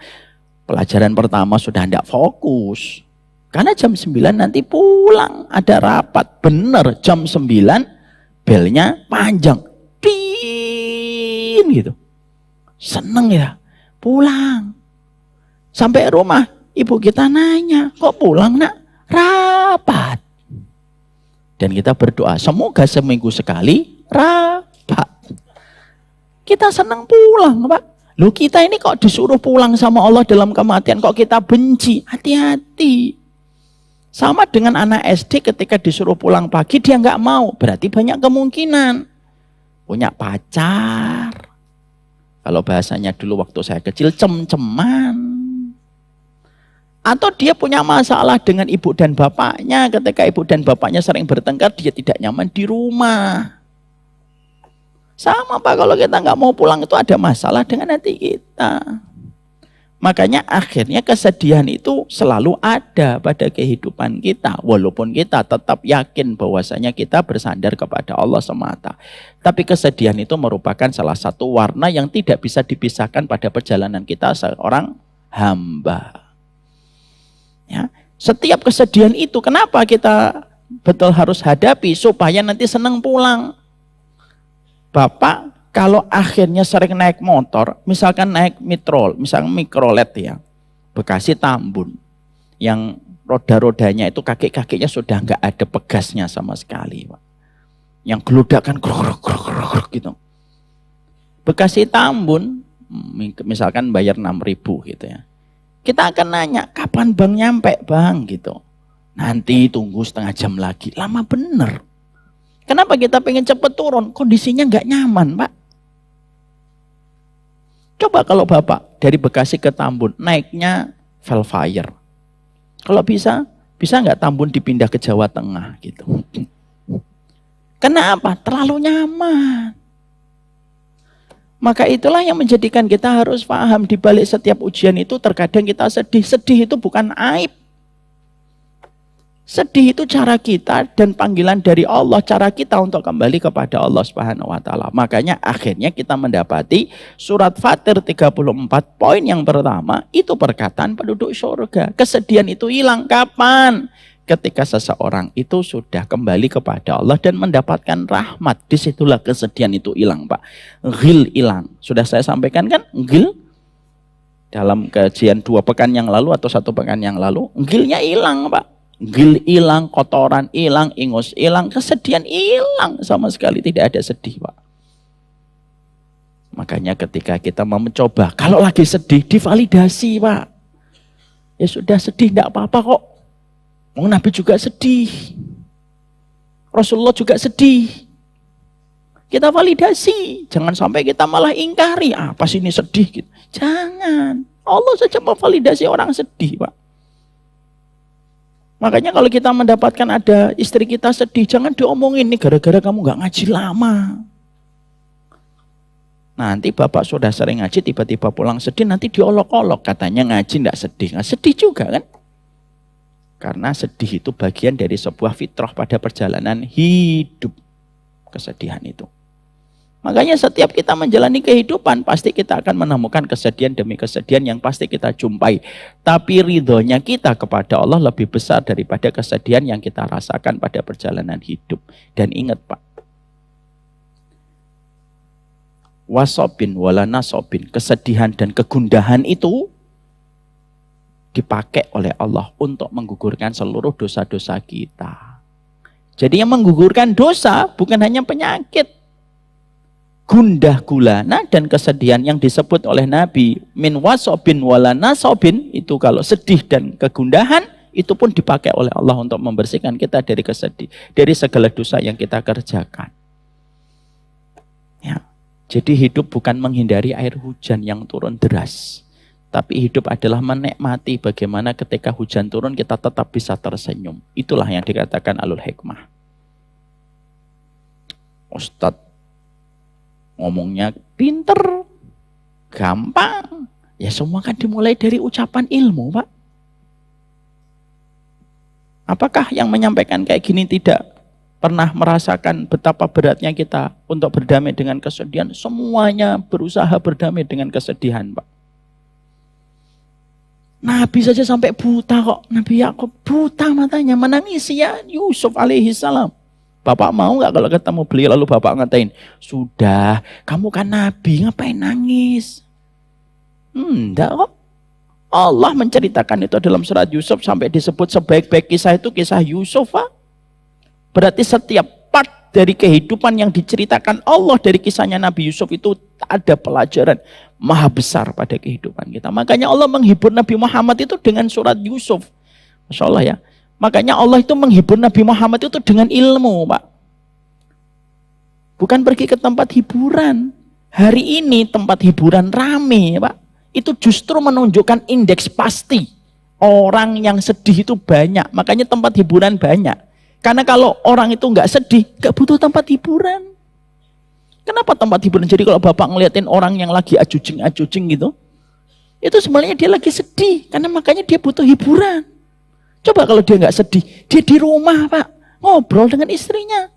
Speaker 1: Pelajaran pertama sudah tidak fokus. Karena jam 9 nanti pulang. Ada rapat. Bener jam 9 belnya panjang. Pin gitu. Seneng ya. Pulang. Sampai rumah ibu kita nanya. Kok pulang nak? Rapat. Dan kita berdoa. Semoga seminggu sekali rapat. Kita senang pulang Pak. Loh, kita ini kok disuruh pulang sama Allah dalam kematian, kok kita benci? Hati-hati. Sama dengan anak SD ketika disuruh pulang pagi, dia nggak mau. Berarti banyak kemungkinan. Punya pacar. Kalau bahasanya dulu waktu saya kecil, cem-ceman. Atau dia punya masalah dengan ibu dan bapaknya. Ketika ibu dan bapaknya sering bertengkar, dia tidak nyaman di rumah. Sama Pak, kalau kita nggak mau pulang itu ada masalah dengan hati kita. Makanya akhirnya kesedihan itu selalu ada pada kehidupan kita. Walaupun kita tetap yakin bahwasanya kita bersandar kepada Allah semata. Tapi kesedihan itu merupakan salah satu warna yang tidak bisa dipisahkan pada perjalanan kita seorang hamba. Ya, setiap kesedihan itu kenapa kita betul harus hadapi supaya nanti senang pulang. Bapak kalau akhirnya sering naik motor, misalkan naik misalkan mikrolet ya, Bekasi Tambun, yang roda-rodanya itu kaki-kakinya sudah nggak ada pegasnya sama sekali, Pak. Yang geludakan krok gitu. Bekasi Tambun, misalkan bayar 6.000 gitu ya. Kita akan nanya, kapan bang nyampe bang gitu. Nanti tunggu setengah jam lagi, lama bener. Kenapa kita pengen cepet turun? Kondisinya nggak nyaman, Pak. Coba kalau Bapak dari Bekasi ke Tambun, naiknya Velfire. Kalau bisa nggak Tambun dipindah ke Jawa Tengah gitu. Kenapa? Terlalu nyaman. Maka itulah yang menjadikan kita harus paham di balik setiap ujian itu terkadang kita sedih. Sedih itu bukan aib. Sedih itu cara kita dan panggilan dari Allah, cara kita untuk kembali kepada Allah Subhanahu wa taala. Makanya akhirnya kita mendapati surat Fatir 34 poin yang pertama itu perkataan penduduk surga. Kesedihan itu hilang kapan? Ketika seseorang itu sudah kembali kepada Allah dan mendapatkan rahmat. Disitulah kesedihan itu hilang, Pak. Ghil hilang. Sudah saya sampaikan kan? Ghil dalam kajian 2 pekan yang lalu atau 1 pekan yang lalu. Ghilnya hilang, Pak. Gil hilang, kotoran hilang, ingus hilang, kesedihan hilang, sama sekali tidak ada sedih, Pak. Makanya ketika kita mau mencoba, kalau lagi sedih, divalidasi, Pak. Ya sudah sedih, tidak apa-apa kok. Nabi juga sedih. Rasulullah juga sedih. Kita validasi, jangan sampai kita malah ingkari, apa sih ini sedih gitu. Jangan, Allah saja memvalidasi orang sedih, Pak. Makanya kalau kita mendapatkan ada istri kita sedih, jangan diomongin nih gara-gara kamu nggak ngaji lama. Nanti bapak sudah sering ngaji, tiba-tiba pulang sedih, nanti diolok-olok katanya ngaji nggak sedih. Nggak sedih juga kan? Karena sedih itu bagian dari sebuah fitrah pada perjalanan hidup, kesedihan itu. Makanya setiap kita menjalani kehidupan, pasti kita akan menemukan kesedihan demi kesedihan yang pasti kita jumpai. Tapi ridhonya kita kepada Allah lebih besar daripada kesedihan yang kita rasakan pada perjalanan hidup. Dan ingat Pak, wasobin wala nasobin, kesedihan dan kegundahan itu dipakai oleh Allah untuk menggugurkan seluruh dosa-dosa kita. Jadi yang menggugurkan dosa bukan hanya penyakit, gundah gulana dan kesedihan yang disebut oleh Nabi min wasobin wala nasobin, itu kalau sedih dan kegundahan itu pun dipakai oleh Allah untuk membersihkan kita dari dari segala dosa yang kita kerjakan. Ya. Jadi hidup bukan menghindari air hujan yang turun deras, tapi hidup adalah menikmati bagaimana ketika hujan turun kita tetap bisa tersenyum. Itulah yang dikatakan Alul Hikmah. Ustadz ngomongnya pinter, gampang. Ya semua kan dimulai dari ucapan ilmu, Pak. Apakah yang menyampaikan kayak gini tidak pernah merasakan betapa beratnya kita untuk berdamai dengan kesedihan? Semuanya berusaha berdamai dengan kesedihan, Pak. Nabi saja sampai buta kok. Nabi Yakub buta matanya, menangis ya Yusuf alaihi salam. Bapak mau nggak kalau ketemu beliau lalu bapak ngatain, sudah, kamu kan nabi, ngapain nangis? Enggak kok. Allah menceritakan itu dalam surat Yusuf sampai disebut sebaik-baik kisah itu kisah Yusuf, Pak. Berarti setiap part dari kehidupan yang diceritakan Allah dari kisahnya Nabi Yusuf itu ada pelajaran maha besar pada kehidupan kita. Makanya Allah menghibur Nabi Muhammad itu dengan surat Yusuf. Masya Allah ya. Makanya Allah itu menghibur Nabi Muhammad itu dengan ilmu, Pak. Bukan pergi ke tempat hiburan. Hari ini tempat hiburan rame, Pak. Itu justru menunjukkan indeks pasti. Orang yang sedih itu banyak. Makanya tempat hiburan banyak. Karena kalau orang itu nggak sedih, nggak butuh tempat hiburan. Kenapa tempat hiburan? Jadi kalau Bapak ngeliatin orang yang lagi ajujing gitu, itu sebenarnya dia lagi sedih. Karena makanya dia butuh hiburan. Coba kalau dia nggak sedih, dia di rumah, Pak, ngobrol dengan istrinya.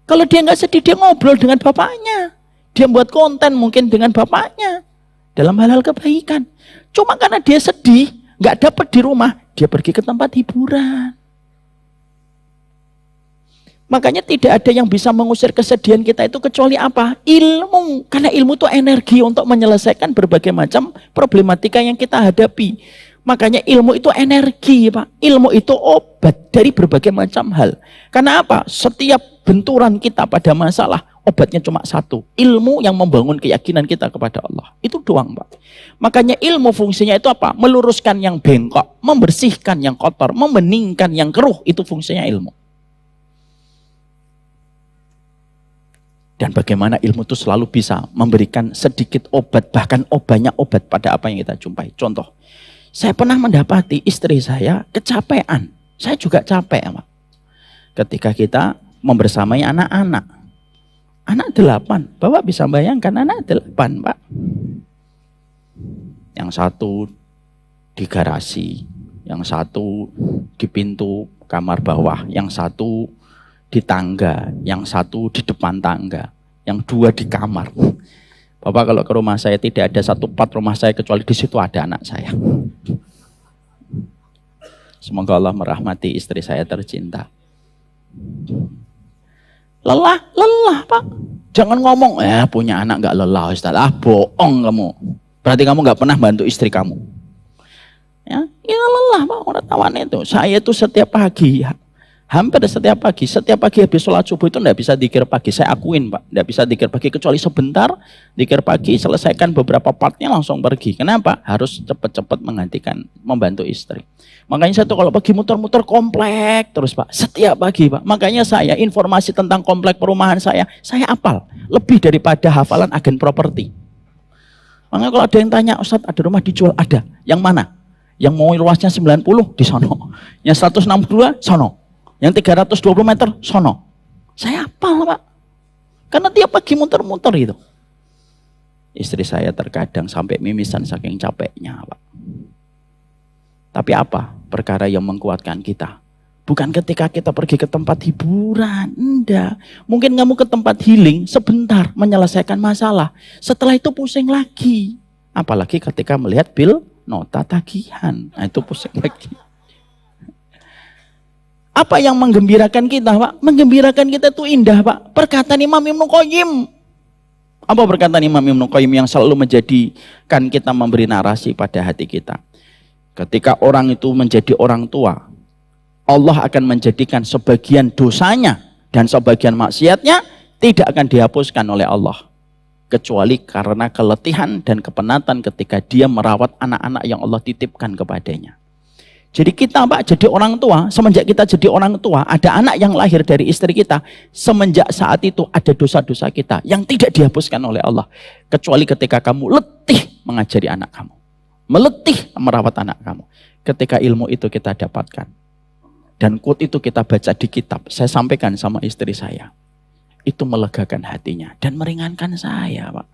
Speaker 1: Kalau dia nggak sedih, dia ngobrol dengan bapaknya. Dia buat konten mungkin dengan bapaknya dalam hal-hal kebaikan. Cuma karena dia sedih, nggak dapat di rumah, dia pergi ke tempat hiburan. Makanya tidak ada yang bisa mengusir kesedihan kita itu kecuali apa? Ilmu. Karena ilmu itu energi untuk menyelesaikan berbagai macam problematika yang kita hadapi. Makanya ilmu itu energi, Pak. Ilmu itu obat dari berbagai macam hal. Karena apa? Setiap benturan kita pada masalah, obatnya cuma satu. Ilmu yang membangun keyakinan kita kepada Allah. Itu doang, Pak. Makanya ilmu fungsinya itu apa? Meluruskan yang bengkok, membersihkan yang kotor, membeningkan yang keruh. Itu fungsinya ilmu. Dan bagaimana ilmu itu selalu bisa memberikan sedikit obat, bahkan banyak obat pada apa yang kita jumpai. Contoh, saya pernah mendapati istri saya kecapean. Saya juga capek, Pak. Ketika kita membersamai anak-anak. Anak 8, Bapak bisa bayangkan anak 8, Pak. Yang satu di garasi, yang satu di pintu kamar bawah, yang satu di tangga, yang satu di depan tangga, yang 2 di kamar. Bapak kalau ke rumah saya tidak ada satu part rumah saya kecuali di situ ada anak saya. Semoga Allah merahmati istri saya tercinta. Lelah Pak. Jangan ngomong, punya anak nggak lelah Ustaz. Bohong kamu. Berarti kamu nggak pernah bantu istri kamu. Ya lelah Pak, orang tawan itu. Saya itu setiap pagi, hampir setiap pagi habis sholat subuh itu enggak bisa dzikir pagi. Saya akuin, Pak, enggak bisa dzikir pagi kecuali sebentar, dzikir pagi, selesaikan beberapa partnya langsung pergi. Kenapa? Harus cepat-cepat menggantikan, membantu istri. Makanya saya tuh kalau pagi muter-muter komplek terus, Pak, setiap pagi, Pak. Makanya saya informasi tentang komplek perumahan saya hafal lebih daripada hafalan agen properti. Makanya kalau ada yang tanya, Ustaz ada rumah dijual? Ada. Yang mana? Yang mau luasnya 90 di sono. Yang 162 sono. Yang 320 meter, sono. Saya hafal, Pak. Karena tiap pagi muter-muter itu. Istri saya terkadang sampai mimisan saking capeknya, Pak. Tapi apa? Perkara yang menguatkan kita. Bukan ketika kita pergi ke tempat hiburan. Enggak. Mungkin kamu ke tempat healing sebentar menyelesaikan masalah. Setelah itu pusing lagi. Apalagi ketika melihat bill nota tagihan. Nah itu pusing lagi. Apa yang menggembirakan kita, Pak? Menggembirakan kita itu indah, Pak. Perkataan Imam Ibnu Qayyim. Apa perkataan Imam Ibnu Qayyim yang selalu menjadikan kita memberi narasi pada hati kita? Ketika orang itu menjadi orang tua, Allah akan menjadikan sebagian dosanya dan sebagian maksiatnya tidak akan dihapuskan oleh Allah. Kecuali karena keletihan dan kepenatan ketika dia merawat anak-anak yang Allah titipkan kepadanya. Jadi kita, Pak, jadi orang tua, semenjak kita jadi orang tua, ada anak yang lahir dari istri kita, semenjak saat itu ada dosa-dosa kita yang tidak dihapuskan oleh Allah. Kecuali ketika kamu letih mengajari anak kamu, meletih merawat anak kamu. Ketika ilmu itu kita dapatkan, dan quote itu kita baca di kitab, saya sampaikan sama istri saya, itu melegakan hatinya dan meringankan saya, Pak.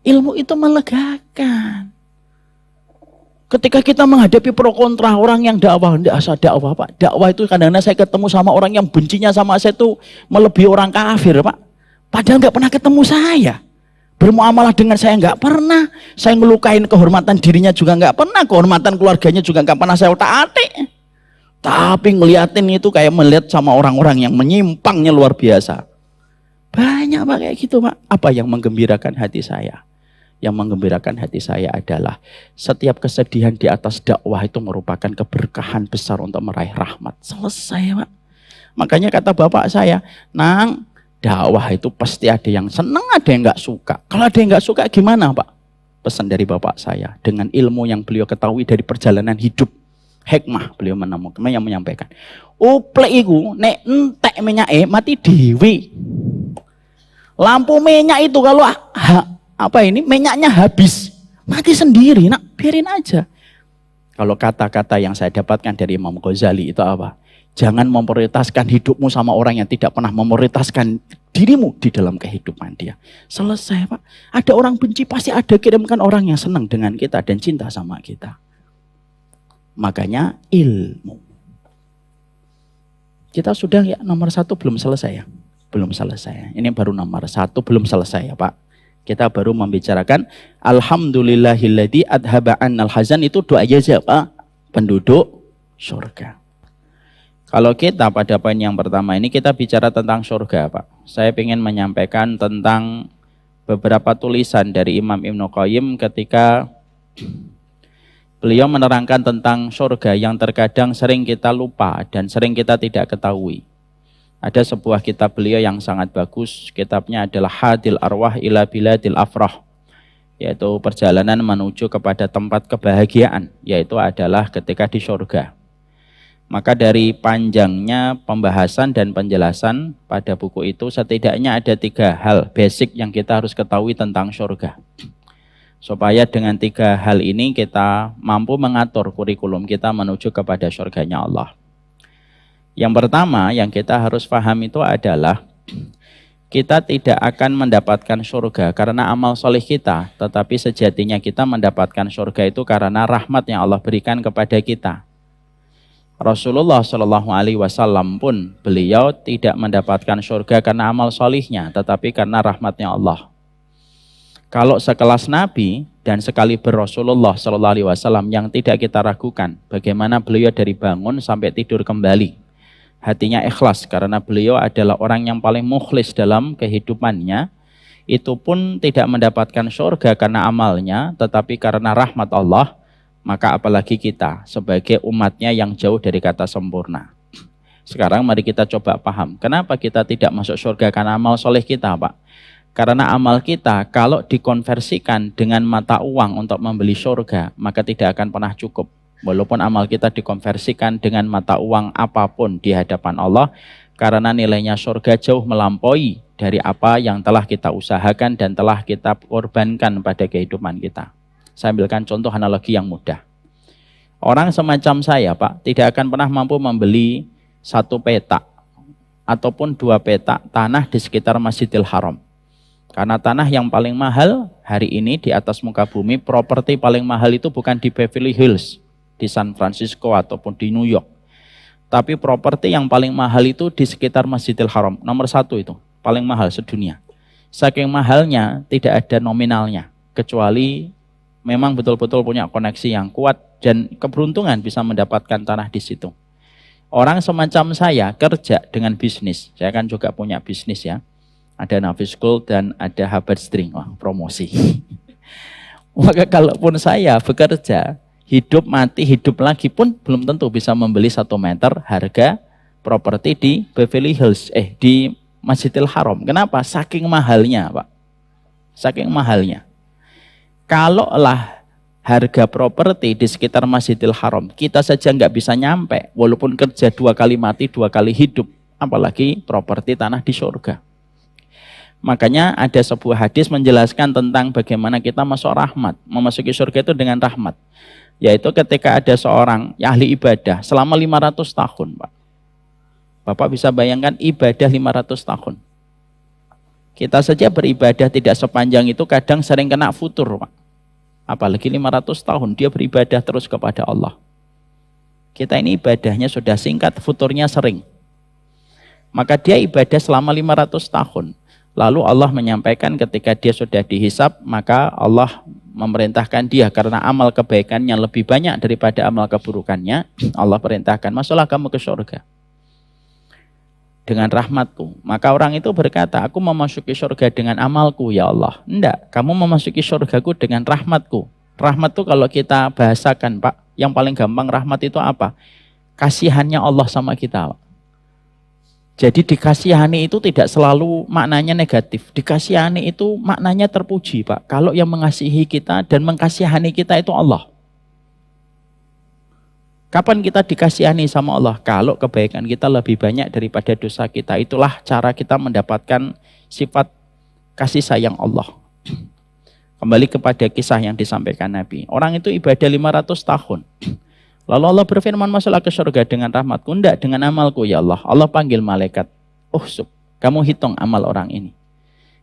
Speaker 1: Ilmu itu melegakan. Ketika kita menghadapi pro kontra orang yang dakwah, tidak asal dakwah, Pak. Dakwah itu kadang-kadang saya ketemu sama orang yang bencinya sama saya itu melebihi orang kafir, Pak. Padahal nggak pernah ketemu saya. Bermuamalah dengan saya nggak pernah. Saya ngelukain kehormatan dirinya juga nggak pernah. Kehormatan keluarganya juga nggak pernah saya utak-atik. Tapi ngeliatin itu kayak melihat sama orang-orang yang menyimpangnya luar biasa. Banyak, Pak, kayak gitu, Pak. Apa yang menggembirakan hati saya? Yang menggembirakan hati saya adalah setiap kesedihan di atas dakwah itu merupakan keberkahan besar untuk meraih rahmat. Selesai, Pak. Makanya kata bapak saya, Nang, dakwah itu pasti ada yang senang, ada yang nggak suka. Kalau ada yang nggak suka gimana Pak? Pesan dari bapak saya, dengan ilmu yang beliau ketahui dari perjalanan hidup, hikmah beliau yang menyampaikan. Uplek iku nek entek minyake mati dewi. Lampu minyak itu kalau minyaknya habis, mati sendiri. Nak, biarin aja. Kalau kata-kata yang saya dapatkan dari Imam Ghazali itu apa? Jangan memprioritaskan hidupmu sama orang yang tidak pernah memprioritaskan dirimu di dalam kehidupan dia. Selesai Pak. Ada orang benci, pasti ada kirimkan orang yang senang dengan kita dan cinta sama kita. Makanya ilmu. Kita sudah ya nomor 1 belum selesai ya. Belum selesai. Ini baru nomor 1 belum selesai ya Pak. Kita baru membicarakan Alhamdulillahilladzi adhaba annal hazan, itu doa aja Pak. Penduduk surga. Kalau kita pada poin yang pertama ini kita bicara tentang surga Pak. Saya ingin menyampaikan tentang beberapa tulisan dari Imam Ibnu Qayyim ketika beliau menerangkan tentang surga yang terkadang sering kita lupa dan sering kita tidak ketahui. Ada sebuah kitab beliau yang sangat bagus, kitabnya adalah Hadil Arwah ila Biladil Afrah, yaitu perjalanan menuju kepada tempat kebahagiaan, yaitu adalah ketika di surga. Maka dari panjangnya pembahasan dan penjelasan pada buku itu, setidaknya ada 3 hal basic yang kita harus ketahui tentang surga. Supaya dengan 3 hal ini kita mampu mengatur kurikulum kita menuju kepada surganya Allah. Yang pertama yang kita harus paham itu adalah kita tidak akan mendapatkan surga karena amal soleh kita, tetapi sejatinya kita mendapatkan surga itu karena rahmat yang Allah berikan kepada kita. Rasulullah Shallallahu Alaihi Wasallam pun beliau tidak mendapatkan surga karena amal solihnya, tetapi karena rahmatnya Allah. Kalau sekelas Nabi dan sekaliber Rasulullah Shallallahu Alaihi Wasallam yang tidak kita ragukan, bagaimana beliau dari bangun sampai tidur kembali, hatinya ikhlas karena beliau adalah orang yang paling mukhlis dalam kehidupannya, itu pun tidak mendapatkan surga karena amalnya, tetapi karena rahmat Allah. Maka apalagi kita sebagai umatnya yang jauh dari kata sempurna. Sekarang mari kita coba paham, kenapa kita tidak masuk surga karena amal soleh kita Pak? Karena amal kita kalau dikonversikan dengan mata uang untuk membeli surga, maka tidak akan pernah cukup. Walaupun amal kita dikonversikan dengan mata uang apapun di hadapan Allah, karena nilainya surga jauh melampaui dari apa yang telah kita usahakan dan telah kita korbankan pada kehidupan kita. Saya ambilkan contoh analogi yang mudah. Orang semacam saya Pak, tidak akan pernah mampu membeli 1 petak ataupun 2 petak tanah di sekitar Masjidil Haram. Karena tanah yang paling mahal hari ini di atas muka bumi, properti paling mahal itu bukan di Beverly Hills, di San Francisco ataupun di New York. Tapi properti yang paling mahal itu di sekitar Masjidil Haram, nomor 1 itu, paling mahal sedunia. Saking mahalnya tidak ada nominalnya, kecuali memang betul-betul punya koneksi yang kuat dan keberuntungan bisa mendapatkan tanah di situ. Orang semacam saya kerja dengan bisnis. Saya kan juga punya bisnis ya. Ada Navis School dan ada Harvard String. Wah, promosi. Maka kalaupun saya bekerja, hidup mati, hidup lagi pun belum tentu bisa membeli 1 meter harga properti di Beverly Hills, di Masjidil Haram. Kenapa? Saking mahalnya Pak. Saking mahalnya. Kalaulah harga properti di sekitar Masjidil Haram, kita saja nggak bisa nyampe, walaupun kerja 2 kali mati, 2 kali hidup, apalagi properti tanah di surga. Makanya ada sebuah hadis menjelaskan tentang bagaimana kita masuk rahmat, memasuki surga itu dengan rahmat. Yaitu ketika ada seorang ahli ibadah selama 500 tahun, Pak. Bapak bisa bayangkan ibadah 500 tahun. Kita saja beribadah tidak sepanjang itu, kadang sering kena futur, Pak. Apalagi 500 tahun dia beribadah terus kepada Allah. Kita ini ibadahnya sudah singkat, futurnya sering. Maka dia ibadah selama 500 tahun. Lalu Allah menyampaikan ketika dia sudah dihisab, maka Allah memerintahkan dia karena amal kebaikannya lebih banyak daripada amal keburukannya. Allah perintahkan, masuklah kamu ke surga dengan rahmatku. Maka orang itu berkata, aku memasuki surga dengan amalku ya Allah. Enggak, kamu memasuki surgaku dengan rahmatku. Rahmat itu kalau kita bahasakan Pak, yang paling gampang rahmat itu apa? Kasihannya Allah sama kita Pak. Jadi dikasihani itu tidak selalu maknanya negatif. Dikasihani itu maknanya terpuji, Pak. Kalau yang mengasihi kita dan mengkasihani kita itu Allah. Kapan kita dikasihani sama Allah? Kalau kebaikan kita lebih banyak daripada dosa kita. Itulah cara kita mendapatkan sifat kasih sayang Allah. Kembali kepada kisah yang disampaikan Nabi. Orang itu ibadah 500 tahun. Lalu Allah berfirman, masuklah ke surga dengan rahmatku, enggak dengan amalku ya Allah. Allah panggil malaikat, kamu hitung amal orang ini.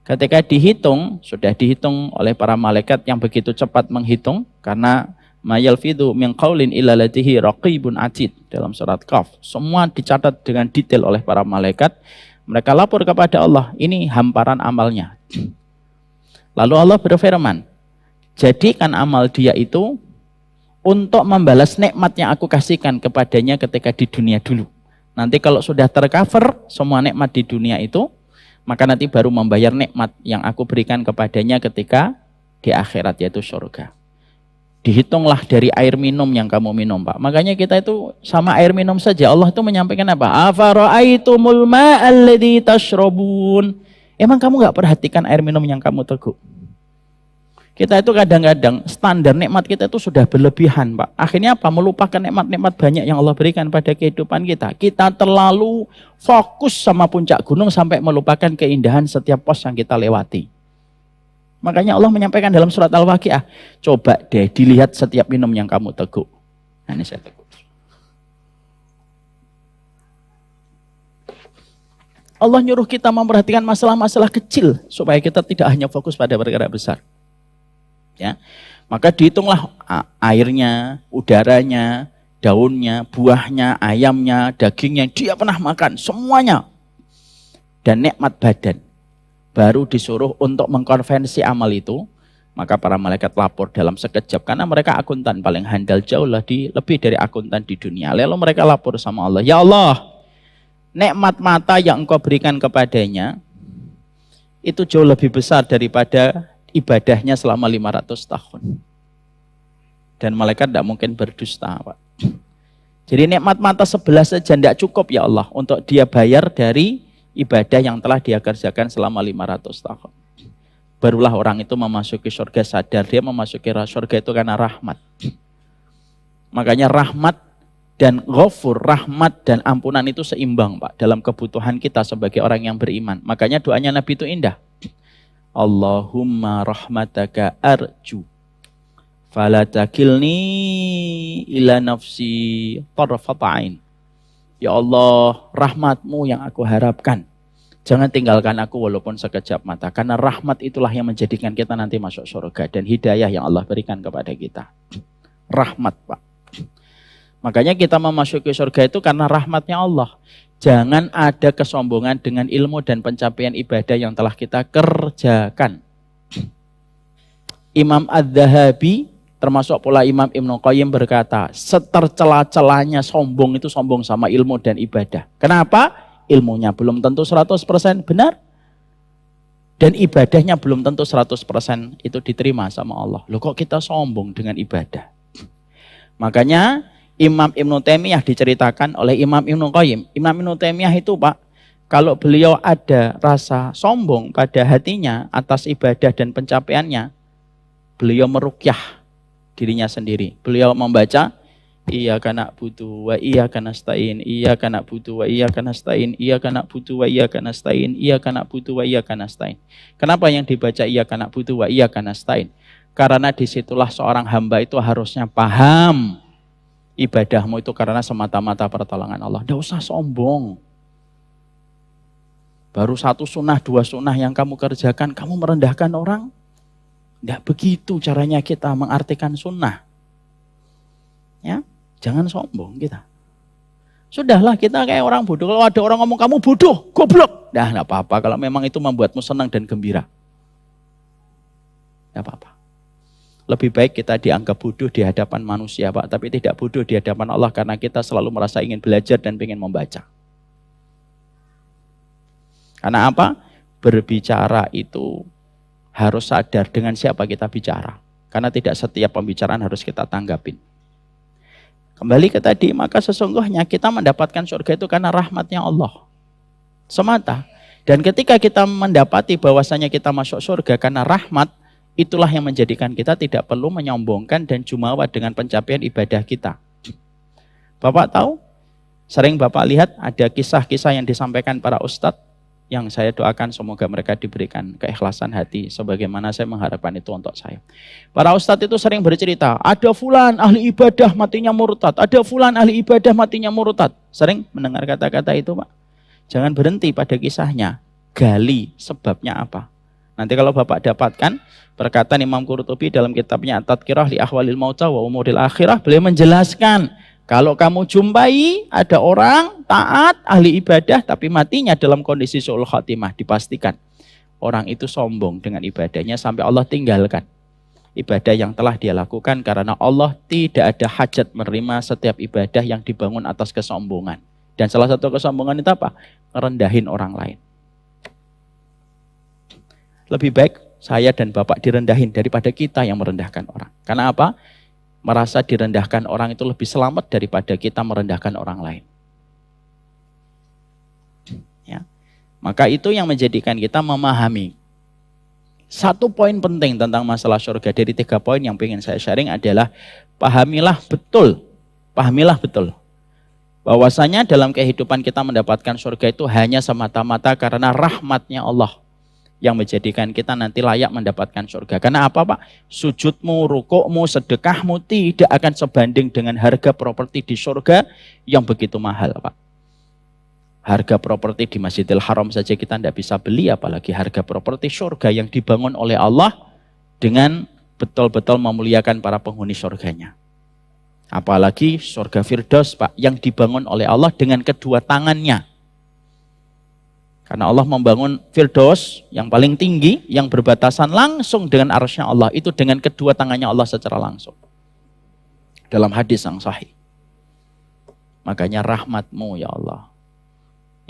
Speaker 1: Ketika dihitung, sudah dihitung oleh para malaikat yang begitu cepat menghitung, karena ma yalfidhu min qaulin illa ladaihi raqibun atid dalam surat Qaf. Semua dicatat dengan detail oleh para malaikat. Mereka lapor kepada Allah, ini hamparan amalnya. Lalu Allah berfirman, jadikan amal dia itu untuk membalas nikmat yang aku kasihkan kepadanya ketika di dunia dulu. Nanti kalau sudah tercover semua nikmat di dunia itu, maka nanti baru membayar nikmat yang aku berikan kepadanya ketika di akhirat, yaitu surga. Dihitunglah dari air minum yang kamu minum, Pak. Makanya kita itu sama air minum saja, Allah itu menyampaikan apa? Afara'aitumul ma'alladzi tashrabun. Emang kamu gak perhatikan air minum yang kamu teguk? Kita itu kadang-kadang standar nikmat kita itu sudah berlebihan, Pak. Akhirnya apa? Melupakan nikmat-nikmat banyak yang Allah berikan pada kehidupan kita. Kita terlalu fokus sama puncak gunung sampai melupakan keindahan setiap pos yang kita lewati. Makanya Allah menyampaikan dalam surat Al-Waqiah, coba deh dilihat setiap minum yang kamu teguk. Nah, ini saya teguk. Allah nyuruh kita memperhatikan masalah-masalah kecil supaya kita tidak hanya fokus pada perkara besar. Ya, maka dihitunglah airnya, udaranya, daunnya, buahnya, ayamnya, dagingnya yang dia pernah makan, semuanya. Dan nikmat badan. Baru disuruh untuk mengkonversi amal itu, maka para malaikat lapor dalam sekejap. Karena mereka akuntan paling handal, jauh lebih dari akuntan di dunia. Lalu mereka lapor sama Allah, ya Allah, nikmat mata yang engkau berikan kepadanya, itu jauh lebih besar daripada ibadahnya selama 500 tahun. Dan malaikat tidak mungkin berdusta, Pak. Jadi nikmat mata sebelah saja tidak cukup ya Allah untuk dia bayar dari ibadah yang telah dia kerjakan selama 500 tahun. Barulah orang itu memasuki surga sadar, dia memasuki surga itu karena rahmat. Makanya rahmat dan ghafur, rahmat dan ampunan itu seimbang, Pak, dalam kebutuhan kita sebagai orang yang beriman. Makanya doanya Nabi itu indah. Allahumma rahmataka arju fala takilni ila nafsi tarfata'ain. Ya Allah, rahmatmu yang aku harapkan. Jangan tinggalkan aku walaupun sekejap mata. Karena rahmat itulah yang menjadikan kita nanti masuk surga. Dan hidayah yang Allah berikan kepada kita. Rahmat, Pak. Makanya kita memasuki surga itu karena rahmatnya Allah. Jangan ada kesombongan dengan ilmu dan pencapaian ibadah yang telah kita kerjakan. Imam Az-Zahabi, termasuk pula Imam Ibnu Qayyim berkata, setercela-celanya sombong itu sombong sama ilmu dan ibadah. Kenapa? Ilmunya belum tentu 100% benar. Dan ibadahnya belum tentu 100% itu diterima sama Allah. Loh kok kita sombong dengan ibadah? Makanya Imam Ibnu Taimiyah diceritakan oleh Imam Ibnu Qayyim. Imam Ibnu Taimiyah itu, Pak, kalau beliau ada rasa sombong pada hatinya atas ibadah dan pencapaiannya, beliau meruqyah dirinya sendiri. Beliau membaca iyyaka na'budu wa iyyaka nasta'in, iyyaka na'budu wa iyyaka nasta'in, iyyaka na'budu wa iyyaka nasta'in, iyyaka na'budu wa iyyaka nasta'in. Kenapa yang dibaca iyyaka na'budu wa iyyaka nasta'in? Karena disitulah seorang hamba itu harusnya paham ibadahmu itu karena semata-mata pertolongan Allah. Tidak usah sombong. Baru 1 sunnah, 2 sunnah yang kamu kerjakan, kamu merendahkan orang. Tidak begitu caranya kita mengartikan sunnah. Ya, jangan sombong kita. Sudahlah, kita kayak orang bodoh. Kalau ada orang ngomong kamu bodoh, goblok. Dah, tidak apa-apa kalau memang itu membuatmu senang dan gembira. Tidak apa-apa. Lebih baik kita dianggap bodoh di hadapan manusia, Pak, tapi tidak bodoh di hadapan Allah karena kita selalu merasa ingin belajar dan ingin membaca. Karena apa? Berbicara itu harus sadar dengan siapa kita bicara. Karena tidak setiap pembicaraan harus kita tanggapin. Kembali ke tadi, maka sesungguhnya kita mendapatkan surga itu karena rahmatnya Allah. Semata. Dan ketika kita mendapati bahwasanya kita masuk surga karena rahmat, itulah yang menjadikan kita tidak perlu menyombongkan dan jumawa dengan pencapaian ibadah kita. Bapak tahu, sering Bapak lihat ada kisah-kisah yang disampaikan para ustadz, yang saya doakan semoga mereka diberikan keikhlasan hati sebagaimana saya mengharapkan itu untuk saya. Para ustadz itu sering bercerita, ada fulan ahli ibadah matinya murtad, ada fulan ahli ibadah matinya murtad. Sering mendengar kata-kata itu, Pak. Jangan berhenti pada kisahnya, gali sebabnya apa. Nanti kalau Bapak dapatkan perkataan Imam Qurtubi dalam kitabnya At-Tadhkirah li Ahwalil Mauta wa Umuril Akhirah, beliau menjelaskan, kalau kamu jumpai ada orang taat, ahli ibadah, tapi matinya dalam kondisi su'ul khatimah, dipastikan orang itu sombong dengan ibadahnya sampai Allah tinggalkan ibadah yang telah dia lakukan, karena Allah tidak ada hajat menerima setiap ibadah yang dibangun atas kesombongan. Dan salah satu kesombongan itu apa? Ngerendahin orang lain. Lebih baik saya dan Bapak direndahin daripada kita yang merendahkan orang. Karena apa? Merasa direndahkan orang itu lebih selamat daripada kita merendahkan orang lain. Ya. Maka itu yang menjadikan kita memahami. Satu poin penting tentang masalah surga dari 3 poin yang ingin saya sharing adalah pahamilah betul bahwasanya dalam kehidupan kita mendapatkan surga itu hanya semata-mata karena rahmatnya Allah yang menjadikan kita nanti layak mendapatkan surga. Karena apa, Pak? Sujudmu, rukukmu, sedekahmu tidak akan sebanding dengan harga properti di surga yang begitu mahal, Pak. Harga properti di Masjidil Haram saja kita tidak bisa beli, apalagi harga properti surga yang dibangun oleh Allah dengan betul-betul memuliakan para penghuni surganya. Apalagi surga Firdaus, Pak, yang dibangun oleh Allah dengan kedua tangannya. Karena Allah membangun Firdaus yang paling tinggi, yang berbatasan langsung dengan arsy-Nya Allah, itu dengan kedua tangannya Allah secara langsung. Dalam hadis yang sahih. Makanya rahmat-Mu ya Allah.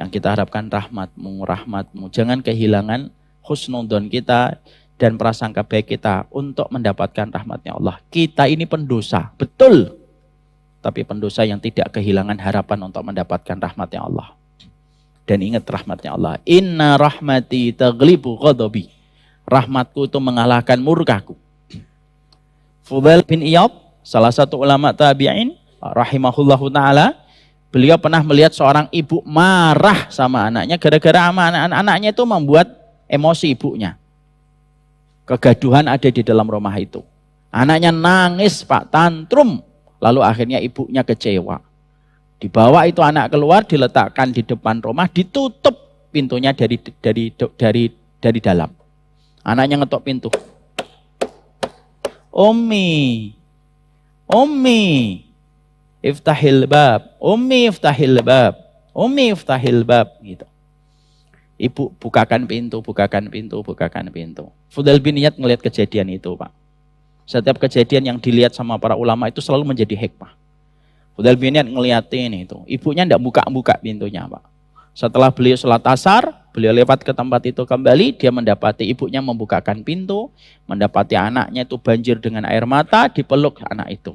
Speaker 1: Yang kita harapkan rahmat-Mu, rahmat-Mu. Jangan kehilangan husnudon kita dan prasangka baik kita untuk mendapatkan rahmat-Nya Allah. Kita ini pendosa, betul. Tapi pendosa yang tidak kehilangan harapan untuk mendapatkan rahmat-Nya Allah. Dan ingat rahmatnya Allah. Inna rahmati taglibu ghadabi. Rahmatku itu mengalahkan murkaku. Fudail bin Iyad, salah satu ulama tabi'in, rahimahullahu ta'ala, beliau pernah melihat seorang ibu marah sama anaknya, gara-gara anaknya itu membuat emosi ibunya. Kegaduhan ada di dalam rumah itu. Anaknya nangis, Pak, tantrum. Lalu akhirnya ibunya kecewa. Dibawa itu anak keluar, diletakkan di depan rumah, ditutup pintunya dari dalam. Anaknya ngetok pintu. Ummi, iftahil bab, Ummi iftahil bab, Ummi iftahil bab, gitu. Ibu bukakan pintu. Fudail bin Iyad ngelihat kejadian itu, Pak. Setiap kejadian yang dilihat sama para ulama itu selalu menjadi hikmah. Fudail bin Iyad ngeliatin itu. Ibunya tidak buka pintunya, Pak. Setelah beliau sholat asar, beliau lewat ke tempat itu kembali, dia mendapati ibunya membukakan pintu, mendapati anaknya itu banjir dengan air mata, dipeluk anak itu.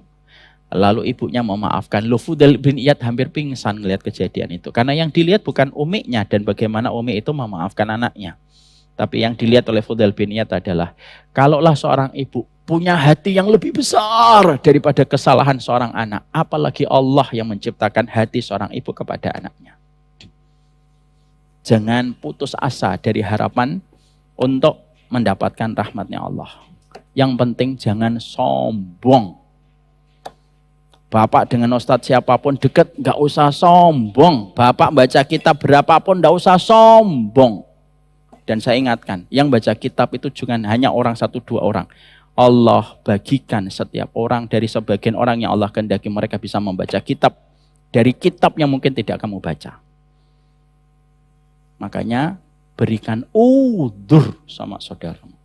Speaker 1: Lalu ibunya memaafkan. Fudail bin Iyad hampir pingsan melihat kejadian itu. Karena yang dilihat bukan umiknya dan bagaimana umi itu memaafkan anaknya. Tapi yang dilihat oleh Fudail bin Iyad adalah, kalaulah seorang ibu punya hati yang lebih besar daripada kesalahan seorang anak, apalagi Allah yang menciptakan hati seorang ibu kepada anaknya. Jangan putus asa dari harapan untuk mendapatkan rahmatnya Allah. Yang penting jangan sombong. Bapak dengan ustadz siapapun dekat, nggak usah sombong. Bapak baca kitab berapapun, nggak usah sombong. Dan saya ingatkan, yang baca kitab itu jangan hanya orang 1-2 orang. Allah bagikan setiap orang dari sebagian orang yang Allah kehendaki mereka bisa membaca kitab dari kitab yang mungkin tidak kamu baca. Makanya berikan udzur sama saudaramu.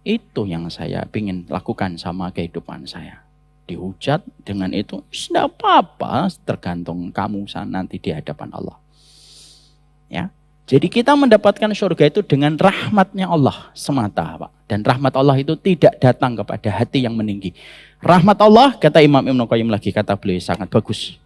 Speaker 1: Itu yang saya ingin lakukan sama kehidupan saya. Dihujat dengan itu, tidak apa-apa, tergantung kamu nanti di hadapan Allah. Ya. Jadi kita mendapatkan surga itu dengan rahmatnya Allah semata, Pak. Dan rahmat Allah itu tidak datang kepada hati yang meninggi. Rahmat Allah, kata Imam Ibnu Qayyim lagi, kata beliau sangat bagus.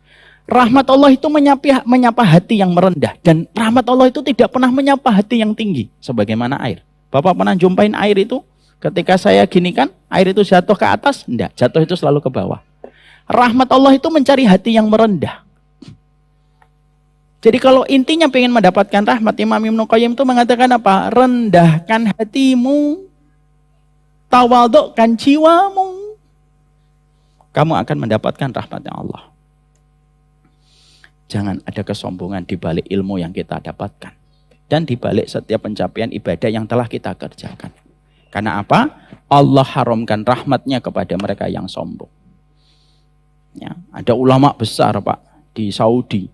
Speaker 1: Rahmat Allah itu menyapa hati yang merendah. Dan rahmat Allah itu tidak pernah menyapa hati yang tinggi. Sebagaimana air. Bapak pernah jumpain air itu? Ketika saya gini kan, air itu jatuh ke atas? Enggak, jatuh itu selalu ke bawah. Rahmat Allah itu mencari hati yang merendah. Jadi kalau intinya pengen mendapatkan rahmat, Imam Ibnu Qayyim itu mengatakan apa? Rendahkan hatimu, tawadukkan jiwamu, kamu akan mendapatkan rahmatnya Allah. Jangan ada kesombongan di balik ilmu yang kita dapatkan. Dan di balik setiap pencapaian ibadah yang telah kita kerjakan. Karena apa? Allah haramkan rahmatnya kepada mereka yang sombong. Ya, ada ulama besar Pak di Saudi.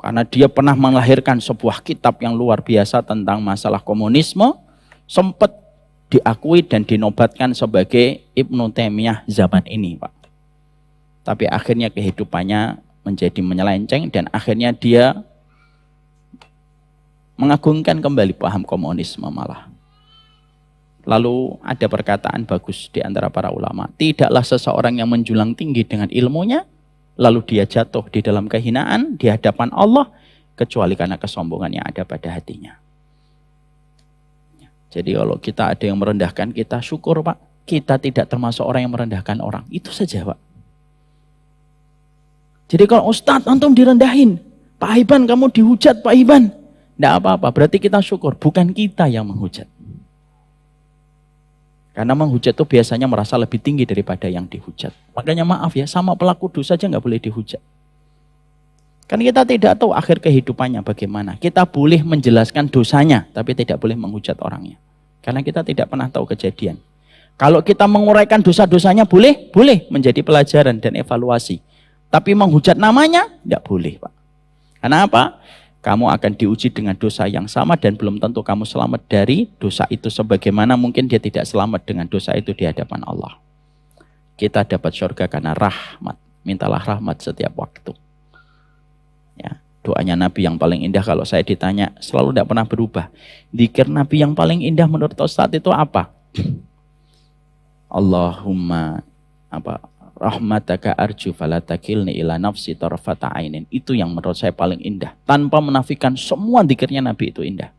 Speaker 1: Karena dia pernah melahirkan sebuah kitab yang luar biasa tentang masalah komunisme. Sempat diakui dan dinobatkan sebagai Ibnu Taimiyah zaman ini Pak. Tapi akhirnya kehidupannya menjadi menyelenceng dan akhirnya dia mengagungkan kembali paham komunisme malah. Lalu ada perkataan bagus di antara para ulama. Tidaklah seseorang yang menjulang tinggi dengan ilmunya, lalu dia jatuh di dalam kehinaan di hadapan Allah, kecuali karena kesombongan yang ada pada hatinya. Jadi kalau kita ada yang merendahkan, kita syukur Pak. Kita tidak termasuk orang yang merendahkan orang. Itu saja Pak. Jadi kalau Ustadz antum direndahin, Pak Iban kamu dihujat Pak Iban. Tidak apa-apa, berarti kita syukur. Bukan kita yang menghujat. Karena menghujat itu biasanya merasa lebih tinggi daripada yang dihujat. Makanya maaf ya, sama pelaku dosa aja nggak boleh dihujat. Karena kita tidak tahu akhir kehidupannya bagaimana. Kita boleh menjelaskan dosanya, tapi tidak boleh menghujat orangnya. Karena kita tidak pernah tahu kejadian. Kalau kita menguraikan dosa-dosanya boleh menjadi pelajaran dan evaluasi. Tapi menghujat namanya, tidak boleh Pak. Karena apa? Kamu akan diuji dengan dosa yang sama dan belum tentu kamu selamat dari dosa itu. Sebagaimana mungkin dia tidak selamat dengan dosa itu di hadapan Allah. Kita dapat surga karena rahmat. Mintalah rahmat setiap waktu. Ya, doanya Nabi yang paling indah kalau saya ditanya, selalu tidak pernah berubah. Dzikir Nabi yang paling indah menurut Ustadz itu apa? Allahumma rahmataka arju falatakilni ila nafsi tarfata ainin. Itu yang menurut saya paling indah. Tanpa menafikan semua dzikirnya Nabi itu indah.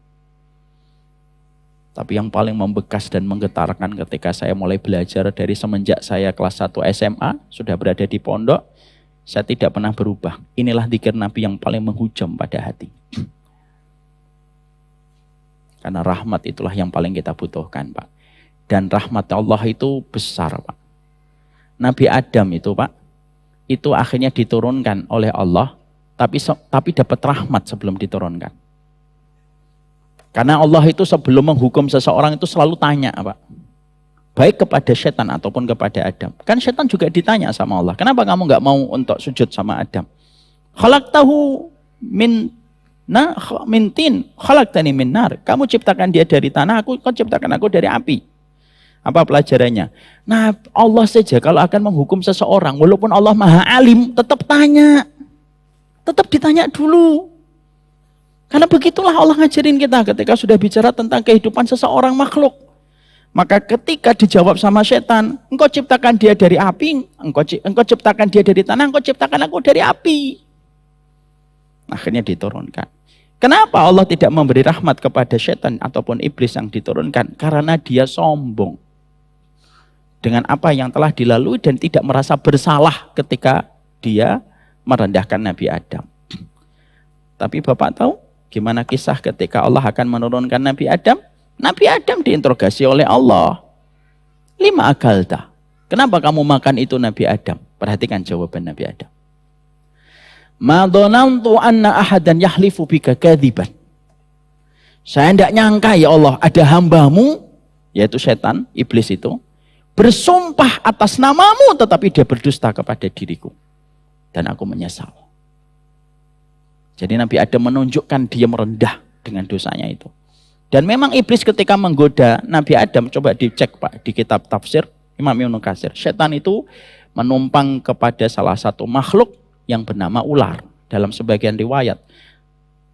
Speaker 1: Tapi yang paling membekas dan menggetarkan ketika saya mulai belajar dari semenjak saya kelas 1 SMA, sudah berada di pondok, saya tidak pernah berubah. Inilah dzikir Nabi yang paling menghujam pada hati. Karena rahmat itulah yang paling kita butuhkan Pak. Dan rahmat Allah itu besar Pak. Nabi Adam itu Pak, itu akhirnya diturunkan oleh Allah, tapi dapat rahmat sebelum diturunkan. Karena Allah itu sebelum menghukum seseorang itu selalu tanya Pak, baik kepada setan ataupun kepada Adam. Kan setan juga ditanya sama Allah, kenapa kamu nggak mau untuk sujud sama Adam? Khalaqtahu min tin, khalaqtani min nar. Kamu ciptakan dia dari tanah, kau ciptakan aku dari api. Apa pelajarannya? Nah, Allah saja kalau akan menghukum seseorang, walaupun Allah maha alim, tetap tanya. Tetap ditanya dulu. Karena begitulah Allah ngajarin kita ketika sudah bicara tentang kehidupan seseorang makhluk. Maka ketika dijawab sama setan, engkau ciptakan dia dari api, engkau ciptakan dia dari tanah, engkau ciptakan aku dari api. Akhirnya diturunkan. Kenapa Allah tidak memberi rahmat kepada setan ataupun iblis yang diturunkan? Karena dia sombong dengan apa yang telah dilalui dan tidak merasa bersalah ketika dia merendahkan Nabi Adam. Tapi Bapak tahu gimana kisah ketika Allah akan menurunkan Nabi Adam? Nabi Adam diinterogasi oleh Allah. Lima akalta. Kenapa kamu makan itu Nabi Adam? Perhatikan jawaban Nabi Adam. Ma dhanantu anna ahadan yahlifu bika kadziban. Saya tidak nyangka ya Allah ada hambamu, yaitu setan, iblis itu, bersumpah atas namamu tetapi dia berdusta kepada diriku. Dan aku menyesal. Jadi Nabi Adam menunjukkan dia merendah dengan dosanya itu. Dan memang iblis ketika menggoda Nabi Adam, coba dicek Pak di kitab tafsir Imam Ibnu Katsir. Setan itu menumpang kepada salah satu makhluk yang bernama ular. Dalam sebagian riwayat,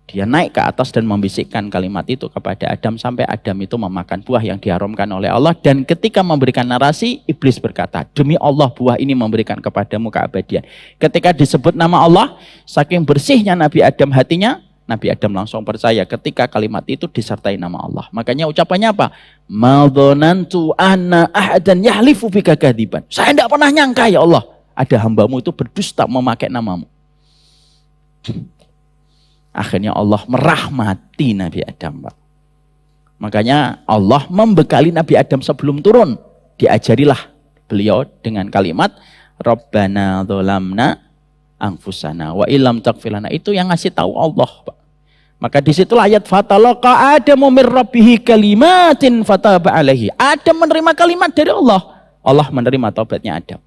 Speaker 1: Dia naik ke atas dan membisikkan kalimat itu kepada Adam sampai Adam itu memakan buah yang diharamkan oleh Allah. Dan ketika memberikan narasi, iblis berkata, demi Allah buah ini memberikan kepadamu keabadian. Ketika disebut nama Allah, saking bersihnya Nabi Adam hatinya, Nabi Adam langsung percaya ketika kalimat itu disertai nama Allah. Makanya ucapannya apa? Madzanantu anna ahadan yahlifu bika kadiban. Saya tidak pernah nyangka ya Allah, ada hambamu itu berdusta memakai namamu. Akhirnya Allah merahmati Nabi Adam, Pak. Makanya Allah membekali Nabi Adam sebelum turun. Diajarilah beliau dengan kalimat Rabbana dzolamna anfusana wa illam taghfir lana. Itu yang ngasih tahu Allah, Pak. Maka disitulah ayat fatalaqa Adamu mir rabbihi kalimatin fataba alaihi. Adam menerima kalimat dari Allah. Allah menerima taubatnya Adam.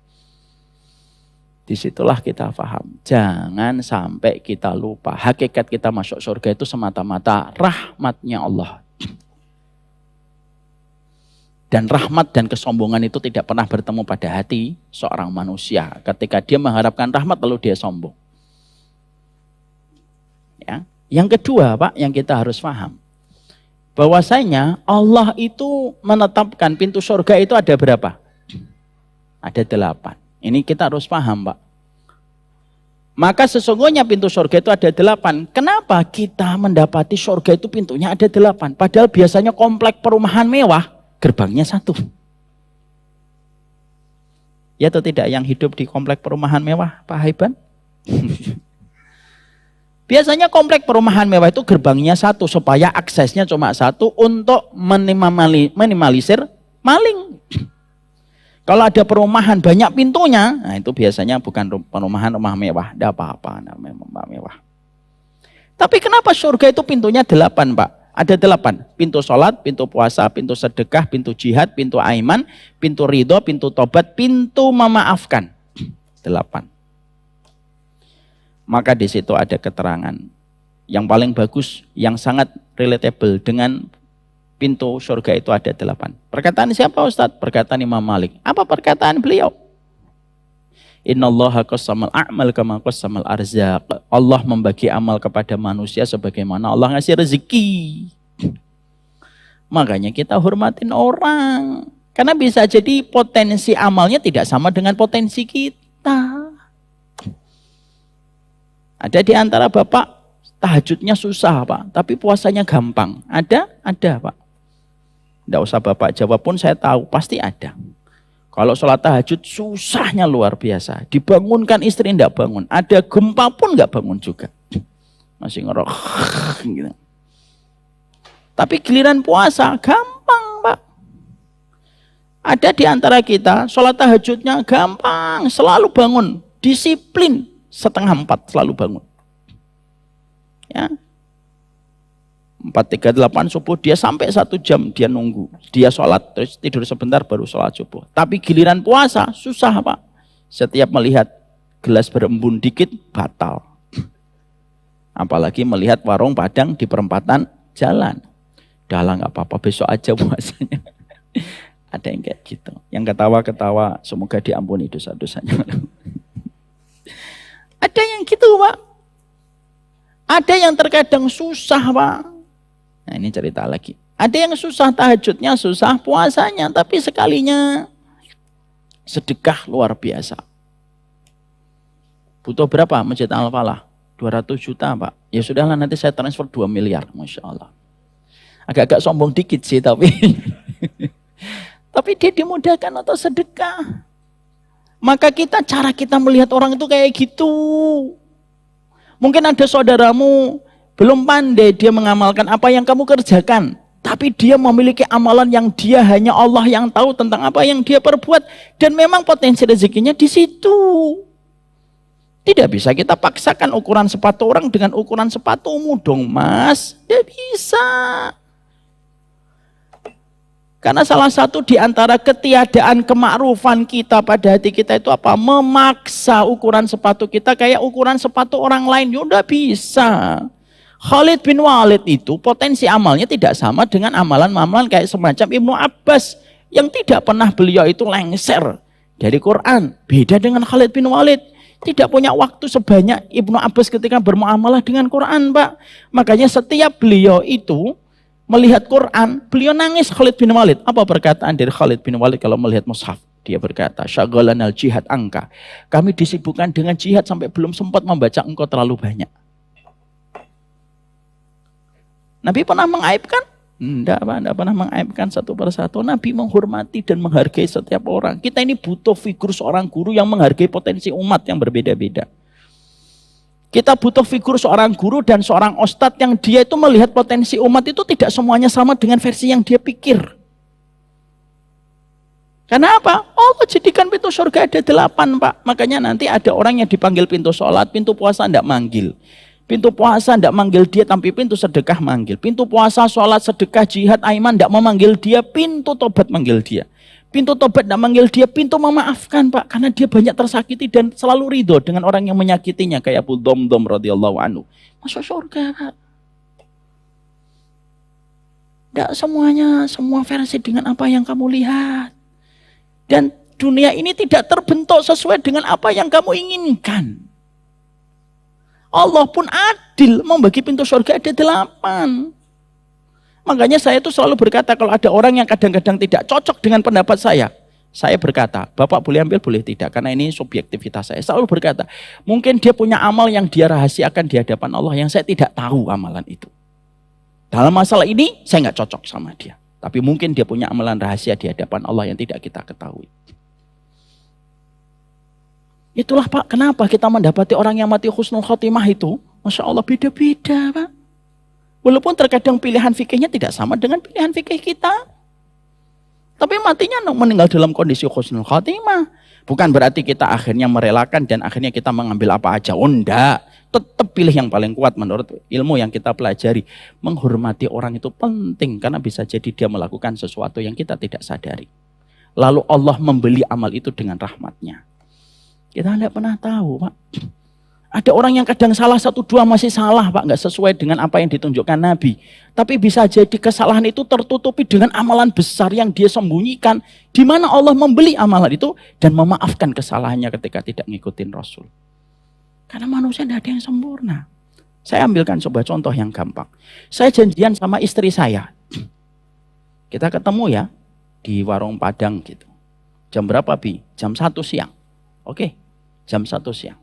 Speaker 1: Disitulah kita paham. Jangan sampai kita lupa. Hakikat kita masuk surga itu semata-mata rahmatnya Allah. Dan rahmat dan kesombongan itu tidak pernah bertemu pada hati seorang manusia. Ketika dia mengharapkan rahmat lalu dia sombong. Ya. Yang kedua, Pak, yang kita harus paham. Bahwasanya Allah itu menetapkan pintu surga itu ada berapa? Ada 8. Ini kita harus paham, Pak. Maka sesungguhnya pintu surga itu ada 8. Kenapa kita mendapati surga itu pintunya ada 8? Padahal biasanya komplek perumahan mewah, gerbangnya 1. Ya atau tidak yang hidup di komplek perumahan mewah, Pak Haiban? Biasanya komplek perumahan mewah itu gerbangnya 1, supaya aksesnya cuma 1 untuk minimalisir maling. Kalau ada perumahan banyak pintunya, nah itu biasanya bukan perumahan rumah mewah, tidak apa-apa namanya rumah mewah. Tapi kenapa surga itu pintunya 8, Pak? Ada 8, pintu sholat, pintu puasa, pintu sedekah, pintu jihad, pintu aiman, pintu ridho, pintu tobat, pintu memaafkan. 8. Maka di situ ada keterangan yang paling bagus, yang sangat relatable dengan pintu surga itu ada 8. Perkataan siapa Ustadz? Perkataan Imam Malik. Apa perkataan beliau? Innallaha qassamal a'mal kama qassamal arzaq. Allah membagi amal kepada manusia sebagaimana Allah ngasih rezeki. Makanya kita hormatin orang. Karena bisa jadi potensi amalnya tidak sama dengan potensi kita. Ada di antara Bapak tahajudnya susah, Pak, tapi puasanya gampang. Ada, Pak. Tidak usah Bapak jawab pun saya tahu, pasti ada. Kalau sholat tahajud susahnya luar biasa. Dibangunkan istri tidak bangun. Ada gempa pun nggak bangun juga. Masih ngerok. Gitu. Tapi giliran puasa gampang, Pak. Ada di antara kita sholat tahajudnya gampang, selalu bangun. Disiplin, 3:30 selalu bangun. Ya. 4:38 subuh dia sampai 1 jam dia nunggu. Dia sholat terus tidur sebentar baru sholat subuh. Tapi giliran puasa susah, Pak. Setiap melihat gelas berembun dikit batal. Apalagi melihat warung Padang di perempatan jalan. Udah lah nggak apa-apa besok aja puasanya. Ada yang kayak gitu. Yang ketawa-ketawa semoga diampuni dosa-dosanya. Ada yang gitu, Pak. Ada yang terkadang susah, Pak. Nah ini cerita lagi. Ada yang susah tahajudnya, susah puasanya, tapi sekalinya sedekah luar biasa. Butuh berapa Masjid Al-Falah? 200 juta, Pak. Ya sudahlah nanti saya transfer 2 miliar, Masya Allah. Agak-agak sombong dikit sih, tapi tapi dia dimudahkan untuk sedekah. Maka cara kita melihat orang itu kayak gitu. Mungkin ada saudaramu belum pandai dia mengamalkan apa yang kamu kerjakan. Tapi dia memiliki amalan yang dia hanya Allah yang tahu tentang apa yang dia perbuat. Dan memang potensi rezekinya di situ. Tidak bisa kita paksakan ukuran sepatu orang dengan ukuran sepatumu dong, Mas. Tidak bisa. Karena salah satu di antara ketiadaan kemakrufan kita pada hati kita itu apa? Memaksa ukuran sepatu kita kayak ukuran sepatu orang lain. Ya udah bisa. Khalid bin Walid itu potensi amalnya tidak sama dengan amalan-amalan kayak semacam Ibnu Abbas. Yang tidak pernah beliau itu lengser dari Quran. Beda dengan Khalid bin Walid. Tidak punya waktu sebanyak Ibnu Abbas ketika bermuamalah dengan Quran, Pak. Makanya setiap beliau itu melihat Quran, beliau nangis. Khalid bin Walid. Apa perkataan dari Khalid bin Walid kalau melihat mushaf? Dia berkata, syaghalanal jihad angka. Kami disibukkan dengan jihad sampai belum sempat membaca engkau terlalu banyak. Nabi pernah mengaibkan? Enggak, Pak, enggak pernah mengaibkan satu persatu. Nabi menghormati dan menghargai setiap orang. Kita ini butuh figur seorang guru yang menghargai potensi umat yang berbeda-beda. Kita butuh figur seorang guru dan seorang ustadz yang dia itu melihat potensi umat itu tidak semuanya sama dengan versi yang dia pikir. Karena apa? Allah jadikan pintu surga ada 8, Pak. Makanya nanti ada orang yang dipanggil pintu sholat, pintu puasa enggak manggil. Pintu puasa tidak manggil dia, tapi pintu sedekah manggil. Pintu puasa, sholat, sedekah, jihad, aiman tidak memanggil dia, pintu tobat manggil dia. Pintu tobat tidak manggil dia, pintu memaafkan, Pak. Karena dia banyak tersakiti dan selalu ridho dengan orang yang menyakitinya. Kayak Abu Dhamdham radhiyallahu anhu. Masuk surga, Pak. Tidak semuanya, semua versi dengan apa yang kamu lihat. Dan dunia ini tidak terbentuk sesuai dengan apa yang kamu inginkan. Allah pun adil, membagi pintu surga ada 8. Makanya saya itu selalu berkata kalau ada orang yang kadang-kadang tidak cocok dengan pendapat saya berkata, Bapak boleh ambil, boleh tidak, karena ini subjektivitas saya. Selalu berkata, mungkin dia punya amal yang dia rahasiakan di hadapan Allah yang saya tidak tahu amalan itu. Dalam masalah ini saya nggak cocok sama dia. Tapi mungkin dia punya amalan rahasia di hadapan Allah yang tidak kita ketahui. Itulah, Pak, kenapa kita mendapati orang yang mati husnul khotimah itu, Masya Allah, beda-beda, Pak. Walaupun terkadang pilihan fikihnya tidak sama dengan pilihan fikih kita. Tapi matinya meninggal dalam kondisi husnul khotimah. Bukan berarti kita akhirnya merelakan dan akhirnya kita mengambil apa aja. Oh enggak, tetap pilih yang paling kuat menurut ilmu yang kita pelajari. Menghormati orang itu penting karena bisa jadi dia melakukan sesuatu yang kita tidak sadari. Lalu Allah membeli amal itu dengan rahmatnya. Kita tidak pernah tahu, Pak. Ada orang yang kadang salah 1, 2 masih salah, Pak. Nggak sesuai dengan apa yang ditunjukkan Nabi. Tapi bisa jadi kesalahan itu tertutupi dengan amalan besar yang dia sembunyikan. Di mana Allah membeli amalan itu dan memaafkan kesalahannya ketika tidak ngikutin Rasul. Karena manusia tidak ada yang sempurna. Saya ambilkan sebuah contoh yang gampang. Saya janjian sama istri saya. Kita ketemu ya di warung Padang gitu. Jam berapa, Bi? Jam 1 siang. Oke, jam 1 siang.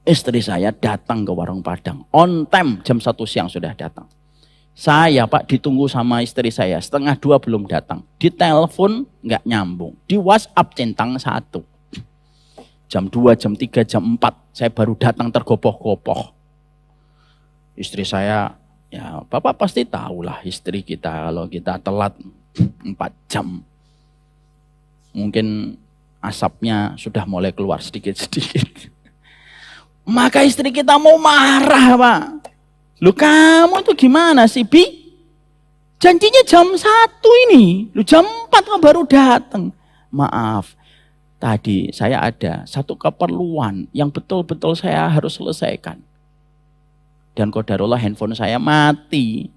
Speaker 1: Istri saya datang ke warung Padang. On time, jam 1 siang sudah datang. Saya, Pak, ditunggu sama istri saya. 1:30 belum datang. Di telepon nggak nyambung. Di WhatsApp centang 1. Jam 2, jam 3, jam 4. Saya baru datang tergopoh-gopoh. Istri saya, ya Bapak pasti tahulah istri kita kalau kita telat 4 jam. Mungkin asapnya sudah mulai keluar sedikit-sedikit. Maka istri kita mau marah, Pak. Lu kamu itu gimana sih, Bi? Janjinya jam 1 ini. Lu jam 4 kok baru datang. Maaf, tadi saya ada satu keperluan yang betul-betul saya harus selesaikan. Dan qadarullah handphone saya mati.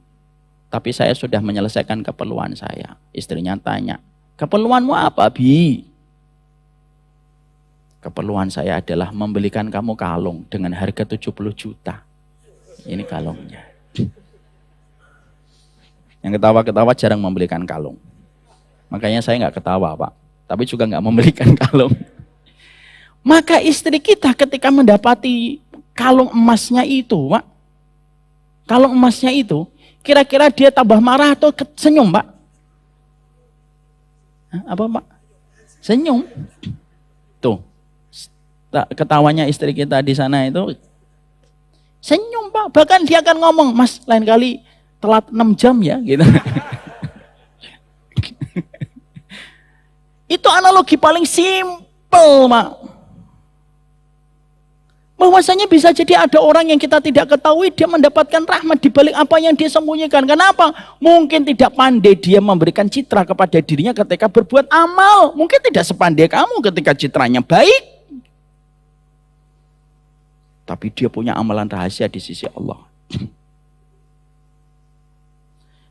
Speaker 1: Tapi saya sudah menyelesaikan keperluan saya. Istrinya tanya, keperluanmu apa, Bi? Keperluan saya adalah membelikan kamu kalung dengan harga 70 juta. Ini kalungnya. Yang ketawa-ketawa jarang membelikan kalung. Makanya saya nggak ketawa, Pak. Tapi juga nggak membelikan kalung. Maka istri kita ketika mendapati kalung emasnya itu, Pak. Kalung emasnya itu, kira-kira dia tambah marah atau senyum, Pak? Hah, apa, Pak? Senyum. Tuh. Ketawanya istri kita di sana itu senyum, Pak. Bahkan dia akan ngomong, Mas, lain kali telat 6 jam ya gitu. Itu analogi paling simpel, Pak. Bahwasanya bisa jadi ada orang yang kita tidak ketahui dia mendapatkan rahmat di balik apa yang dia sembunyikan. Kenapa? Mungkin tidak pandai dia memberikan citra kepada dirinya ketika berbuat amal. Mungkin tidak sepandai kamu ketika citranya baik. Tapi dia punya amalan rahasia di sisi Allah.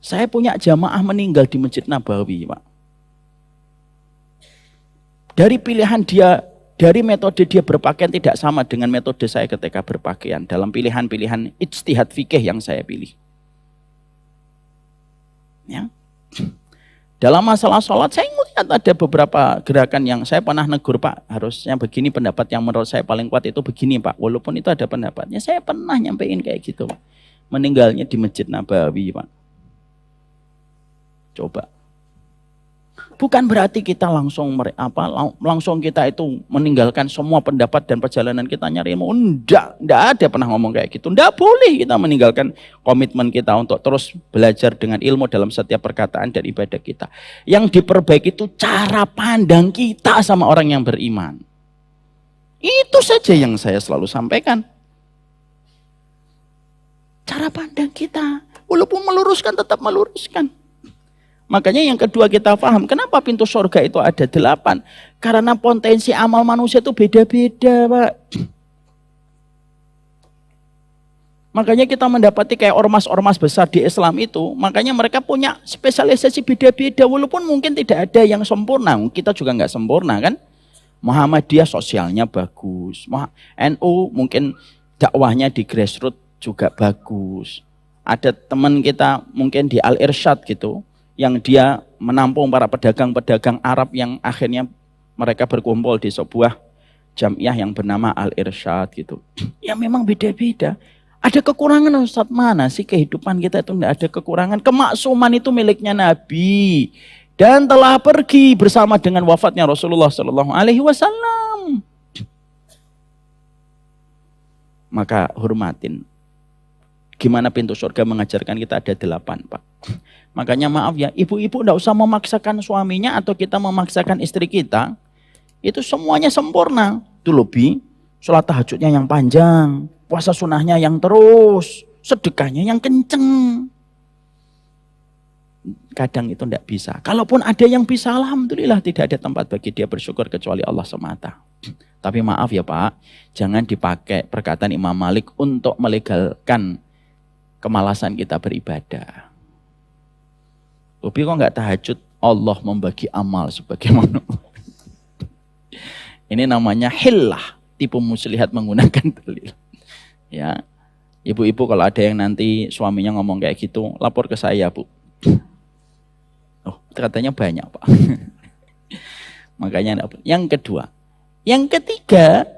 Speaker 1: Saya punya jamaah meninggal di Masjid Nabawi, Pak. Dari pilihan dia dari metode dia berpakaian tidak sama dengan metode saya ketika berpakaian dalam pilihan-pilihan ijtihad fikih yang saya pilih. Ya. Dalam masalah sholat saya melihat ada beberapa gerakan yang saya pernah negur, Pak, harusnya begini, pendapat yang menurut saya paling kuat itu begini, Pak. Walaupun itu ada pendapatnya, saya pernah nyampein kayak gitu, Pak. Meninggalnya di Masjid Nabawi, Pak. Coba. Bukan berarti kita langsung kita itu meninggalkan semua pendapat dan perjalanan kita nyari ilmu. Enggak ada pernah ngomong kayak gitu. Enggak boleh kita meninggalkan komitmen kita untuk terus belajar dengan ilmu dalam setiap perkataan dan ibadah kita. Yang diperbaiki itu cara pandang kita sama orang yang beriman. Itu saja yang saya selalu sampaikan. Cara pandang kita, walaupun meluruskan tetap meluruskan. Makanya yang kedua kita paham, kenapa pintu surga itu ada 8? Karena potensi amal manusia itu beda-beda, Pak. Makanya kita mendapati kayak ormas-ormas besar di Islam itu, makanya mereka punya spesialisasi beda-beda, walaupun mungkin tidak ada yang sempurna. Kita juga nggak sempurna kan. Muhammadiyah sosialnya bagus, NU mungkin dakwahnya di grassroots juga bagus. Ada teman kita mungkin di Al-Irsyad gitu, yang dia menampung para pedagang-pedagang Arab yang akhirnya mereka berkumpul di sebuah jamiah yang bernama Al-Irsyad gitu. Ya memang beda-beda. Ada kekurangan, Ustaz, mana sih kehidupan kita itu tidak ada kekurangan. Kemaksuman itu miliknya Nabi dan telah pergi bersama dengan wafatnya Rasulullah SAW. Maka hormatin. Gimana pintu surga mengajarkan kita ada 8, Pak. Makanya maaf ya, ibu-ibu enggak usah memaksakan suaminya atau kita memaksakan istri kita. Itu semuanya sempurna. Itu lebih, sholat tahajudnya yang panjang, puasa sunnahnya yang terus, sedekahnya yang kenceng. Kadang itu enggak bisa. Kalaupun ada yang bisa, alhamdulillah tidak ada tempat bagi dia bersyukur kecuali Allah semata. Tapi maaf ya Pak, jangan dipakai perkataan Imam Malik untuk melegalkan kemalasan kita beribadah. Tapi kok nggak tahajud, Allah membagi amal sebagaimana. Ini namanya hillah, tipu muslihat menggunakan dalil. Ya, ibu-ibu kalau ada yang nanti suaminya ngomong kayak gitu, lapor ke saya, Bu. Oh, katanya banyak, Pak. Makanya yang kedua. Yang ketiga,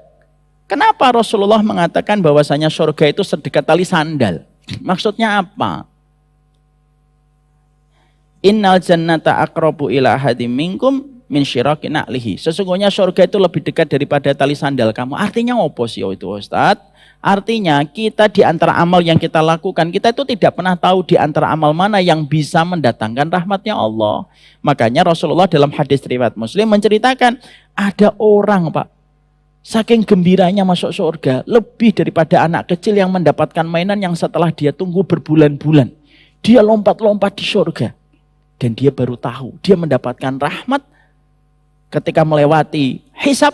Speaker 1: kenapa Rasulullah mengatakan bahwasanya surga itu sedekat tali sandal? Maksudnya apa? Innal jannata aqrabu ila ahadim minkum min syiraki na'lihi. Sesungguhnya surga itu lebih dekat daripada tali sandal kamu. Artinya apa sih itu, Ustaz? Artinya kita di antara amal yang kita lakukan, kita itu tidak pernah tahu di antara amal mana yang bisa mendatangkan rahmatnya Allah. Makanya Rasulullah dalam hadis riwayat Muslim menceritakan, ada orang, Pak, saking gembiranya masuk surga, lebih daripada anak kecil yang mendapatkan mainan yang setelah dia tunggu berbulan-bulan. Dia lompat-lompat di surga. Dan dia baru tahu, dia mendapatkan rahmat ketika melewati hisab,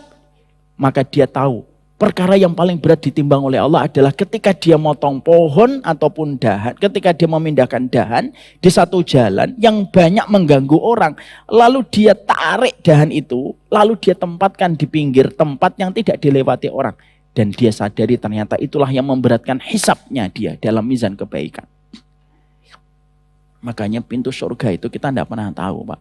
Speaker 1: maka dia tahu perkara yang paling berat ditimbang oleh Allah adalah ketika dia motong pohon ataupun dahan, ketika dia memindahkan dahan di satu jalan yang banyak mengganggu orang, lalu dia tarik dahan itu, lalu dia tempatkan di pinggir tempat yang tidak dilewati orang. Dan dia sadari ternyata itulah yang memberatkan hisabnya dia dalam mizan kebaikan. Makanya pintu surga itu kita tidak pernah tahu, Pak.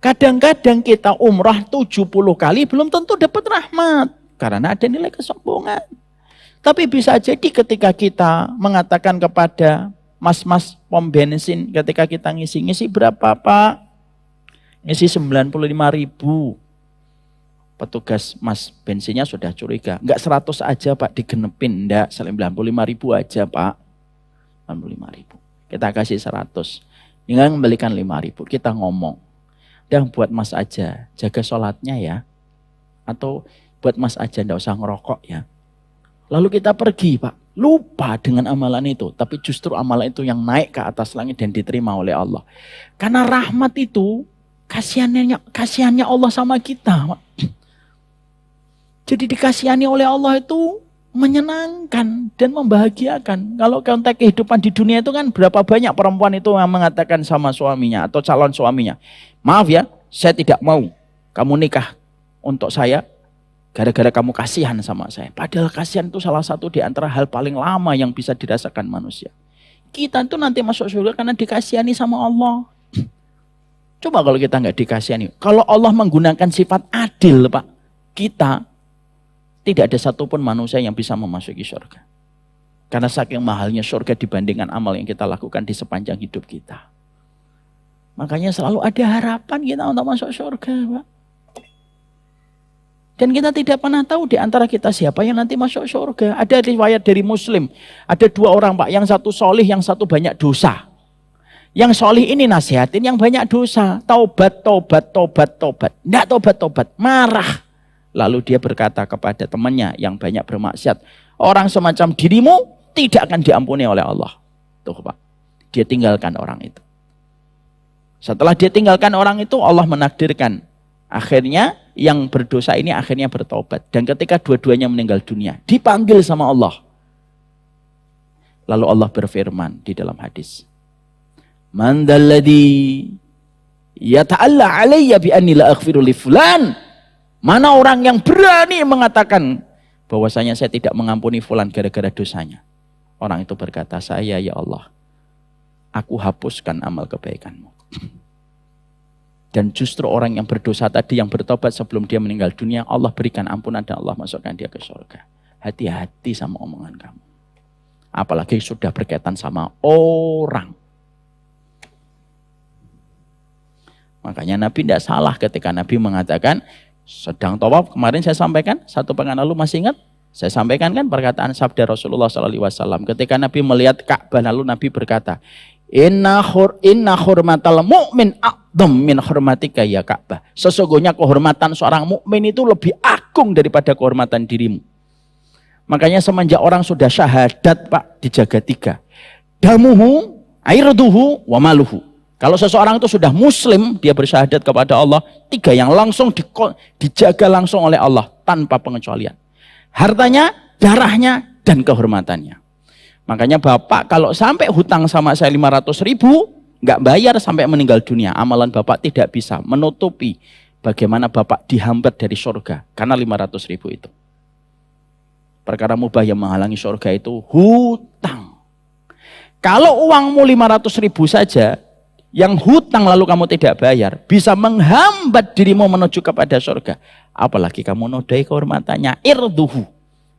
Speaker 1: Kadang-kadang kita umrah 70 kali belum tentu dapat rahmat. Karena ada nilai kesombongan. Tapi bisa jadi ketika kita mengatakan kepada mas-mas pom bensin, ketika kita ngisi berapa, Pak? Ngisi 95.000. Petugas mas bensinnya sudah curiga. Enggak 100 aja, Pak, digenepin. Enggak, 95.000 aja, Pak. 95.000. Kita kasih 100. Tinggal kembalikan 5.000. Kita ngomong. Dan buat mas aja, jaga sholatnya ya. Atau buat mas aja, enggak usah ngerokok ya. Lalu kita pergi, Pak. Lupa dengan amalan itu. Tapi justru amalan itu yang naik ke atas langit dan diterima oleh Allah. Karena rahmat itu, kasihannya Allah sama kita, Pak. Jadi dikasihani oleh Allah itu menyenangkan dan membahagiakan. Kalau konteks kehidupan di dunia itu kan berapa banyak perempuan itu yang mengatakan sama suaminya atau calon suaminya, maaf ya, saya tidak mau kamu nikah untuk saya Gara-gara kamu kasihan sama saya. Padahal kasihan itu salah satu di antara hal paling lama yang bisa dirasakan manusia. Kita itu nanti masuk surga karena dikasihani sama Allah. Coba kalau kita nggak dikasihani. Kalau Allah menggunakan sifat adil, Pak, kita tidak ada satupun manusia yang bisa memasuki surga. Karena saking mahalnya surga dibandingkan amal yang kita lakukan di sepanjang hidup kita. Makanya selalu ada harapan kita untuk masuk surga, Pak. Dan kita tidak pernah tahu di antara kita siapa yang nanti masuk surga. Ada riwayat dari Muslim. Ada 2 orang, Pak. Yang satu solih, yang satu banyak dosa. Yang solih ini nasihatin yang banyak dosa. Taubat, taubat, taubat, taubat. Tidak taubat, taubat. Marah. Lalu dia berkata kepada temannya yang banyak bermaksiat. Orang semacam dirimu tidak akan diampuni oleh Allah. Tuh, Pak. Dia tinggalkan orang itu. Setelah dia tinggalkan orang itu, Allah menakdirkan. Akhirnya yang berdosa ini akhirnya bertobat. Dan ketika dua-duanya meninggal dunia, dipanggil sama Allah. Lalu Allah berfirman di dalam hadis. Man dalladhi yata'alla alayya bi anni la aghfiru li fulan. Mana orang yang berani mengatakan bahwasanya saya tidak mengampuni fulan gara-gara dosanya. Orang itu berkata, saya ya Allah, aku hapuskan amal kebaikanmu. Dan justru orang yang berdosa tadi yang bertobat sebelum dia meninggal dunia, Allah berikan ampunan dan Allah masukkan dia ke surga. Hati-hati sama omongan kamu. Apalagi sudah berkaitan sama orang. Makanya Nabi tidak salah ketika Nabi mengatakan, sedang tawaf, kemarin saya sampaikan, 1 pekan lalu masih ingat? Saya sampaikan kan perkataan sabda Rasulullah SAW. Ketika Nabi melihat Ka'bah, lalu Nabi berkata, Inna hurmatal mu'min a'dham min hurmatika ya Ka'bah. Sesungguhnya kehormatan seorang mukmin itu lebih agung daripada kehormatan dirimu. Makanya semenjak orang sudah syahadat, Pak, dijaga 3. Damuhu, airduhu, wa maluhu. Kalau seseorang itu sudah muslim, dia bersyahadat kepada Allah, 3 yang langsung dijaga langsung oleh Allah tanpa pengecualian. Hartanya, darahnya, dan kehormatannya. Makanya Bapak kalau sampai hutang sama saya 500.000, nggak bayar sampai meninggal dunia, amalan Bapak tidak bisa menutupi bagaimana Bapak dihambat dari surga karena 500.000 itu. Perkara mubah yang menghalangi surga itu hutang. Kalau uangmu 500.000 saja, yang hutang lalu kamu tidak bayar, bisa menghambat dirimu menuju kepada surga. Apalagi kamu nodai kehormatannya, irduhu.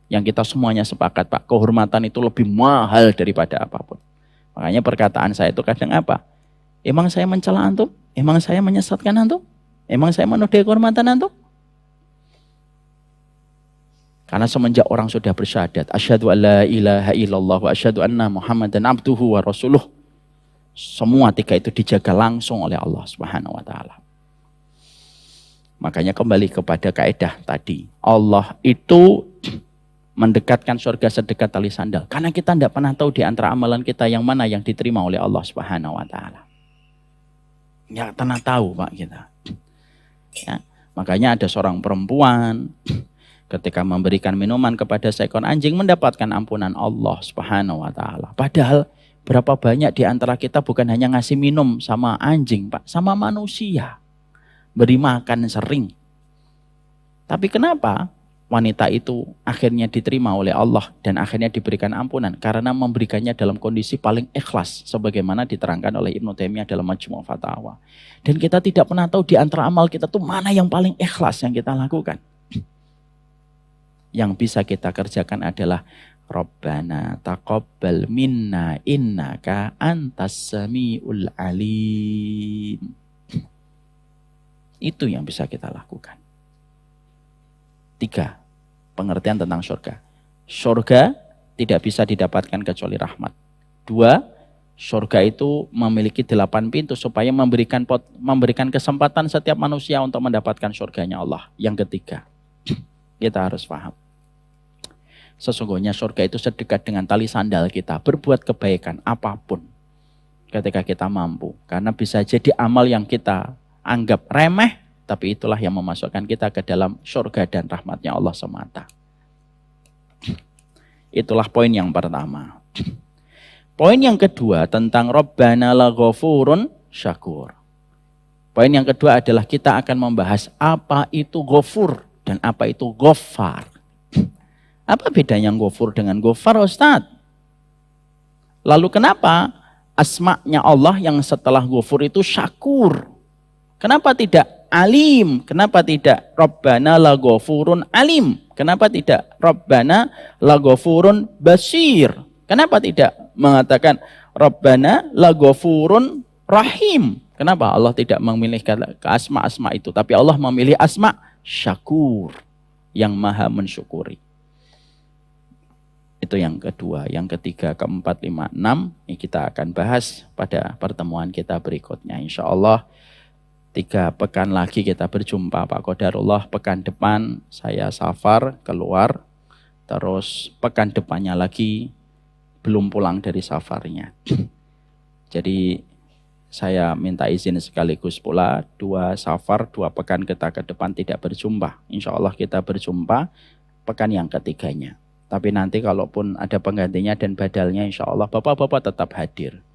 Speaker 1: Yang kita semuanya sepakat, Pak, kehormatan itu lebih mahal daripada apapun. Makanya perkataan saya itu kadang apa? Emang saya mencela antum? Emang saya menyesatkan antum? Emang saya menodai kehormatan antum? Karena semenjak orang sudah bersyahadat, asyhadu an la ilaha illallah wa asyhadu anna Muhammadan abduhu wa rasuluh. Semua 3 itu dijaga langsung oleh Allah Subhanahu wa taala. Makanya kembali kepada kaidah tadi, Allah itu mendekatkan surga sedekat tali sandal. Karena kita tidak pernah tahu di antara amalan kita yang mana yang diterima oleh Allah Subhanahu wa taala. Nggak pernah tahu, Pak, kita. Ya, makanya ada seorang perempuan ketika memberikan minuman kepada seekor anjing mendapatkan ampunan Allah Subhanahu wa taala. Padahal berapa banyak di antara kita bukan hanya ngasih minum sama anjing, Pak, sama manusia. Beri makan sering. Tapi kenapa wanita itu akhirnya diterima oleh Allah dan akhirnya diberikan ampunan? Karena memberikannya dalam kondisi paling ikhlas, sebagaimana diterangkan oleh Ibnu Taimiyah dalam Majmu' Fatawa. Dan kita tidak pernah tahu di antara amal kita tuh mana yang paling ikhlas yang kita lakukan. Yang bisa kita kerjakan adalah Rabbana taqabbal minna innaka antas samiul alim. Itu yang bisa kita lakukan. 3, pengertian tentang surga. Surga tidak bisa didapatkan kecuali rahmat. 2, surga itu memiliki 8 pintu supaya memberikan kesempatan setiap manusia untuk mendapatkan surganya Allah. Yang 3, kita harus paham. Sesungguhnya surga itu sedekat dengan tali sandal kita. Berbuat kebaikan apapun ketika kita mampu. Karena bisa jadi amal yang kita anggap remeh, tapi itulah yang memasukkan kita ke dalam surga dan rahmatnya Allah semata. Itulah poin yang pertama. Poin yang kedua tentang Rabbana laghafurun syakur. Poin yang kedua adalah kita akan membahas apa itu ghafur Dan apa itu Ghaffar? Apa bedanya Ghafur dengan Ghaffar, Ustadz? Lalu kenapa asma'nya Allah yang setelah Ghafur itu Syakur? Kenapa tidak Alim? Kenapa tidak Rabbana la Ghafurun Alim? Kenapa tidak Rabbana la Ghafurun Basir? Kenapa tidak mengatakan Rabbana la Ghafurun Rahim? Kenapa Allah tidak memilih ke asma-asma itu? Tapi Allah memilih asma Syakur, yang maha mensyukuri. Itu yang kedua. Yang ketiga, keempat, lima, enam, ini kita akan bahas pada pertemuan kita berikutnya. Insya Allah 3 pekan lagi kita berjumpa Pak Qadarullah. Pekan depan saya safar keluar, terus pekan depannya lagi belum pulang dari safarnya. Jadi saya minta izin sekaligus pula 2 safar, 2 pekan kita ke depan tidak berjumpa. Insya Allah kita berjumpa pekan yang ketiganya. Tapi nanti kalaupun ada penggantinya dan badalnya, insya Allah bapak-bapak tetap hadir.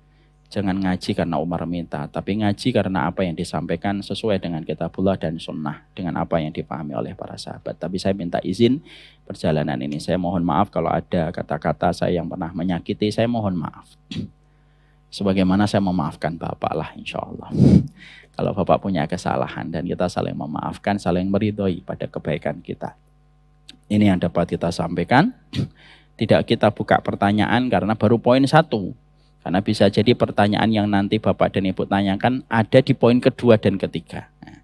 Speaker 1: Jangan ngaji karena Umar minta, tapi ngaji karena apa yang disampaikan sesuai dengan kitabullah dan sunnah, dengan apa yang dipahami oleh para sahabat. Tapi saya minta izin perjalanan ini. Saya mohon maaf kalau ada kata-kata saya yang pernah menyakiti, saya mohon maaf. Sebagaimana saya memaafkan Bapak lah insya Allah. Kalau Bapak punya kesalahan dan kita saling memaafkan, saling meridhoi pada kebaikan kita. Ini yang dapat kita sampaikan. Tidak kita buka pertanyaan karena baru poin 1. Karena bisa jadi pertanyaan yang nanti Bapak dan Ibu tanyakan ada di poin kedua dan ketiga. Nah,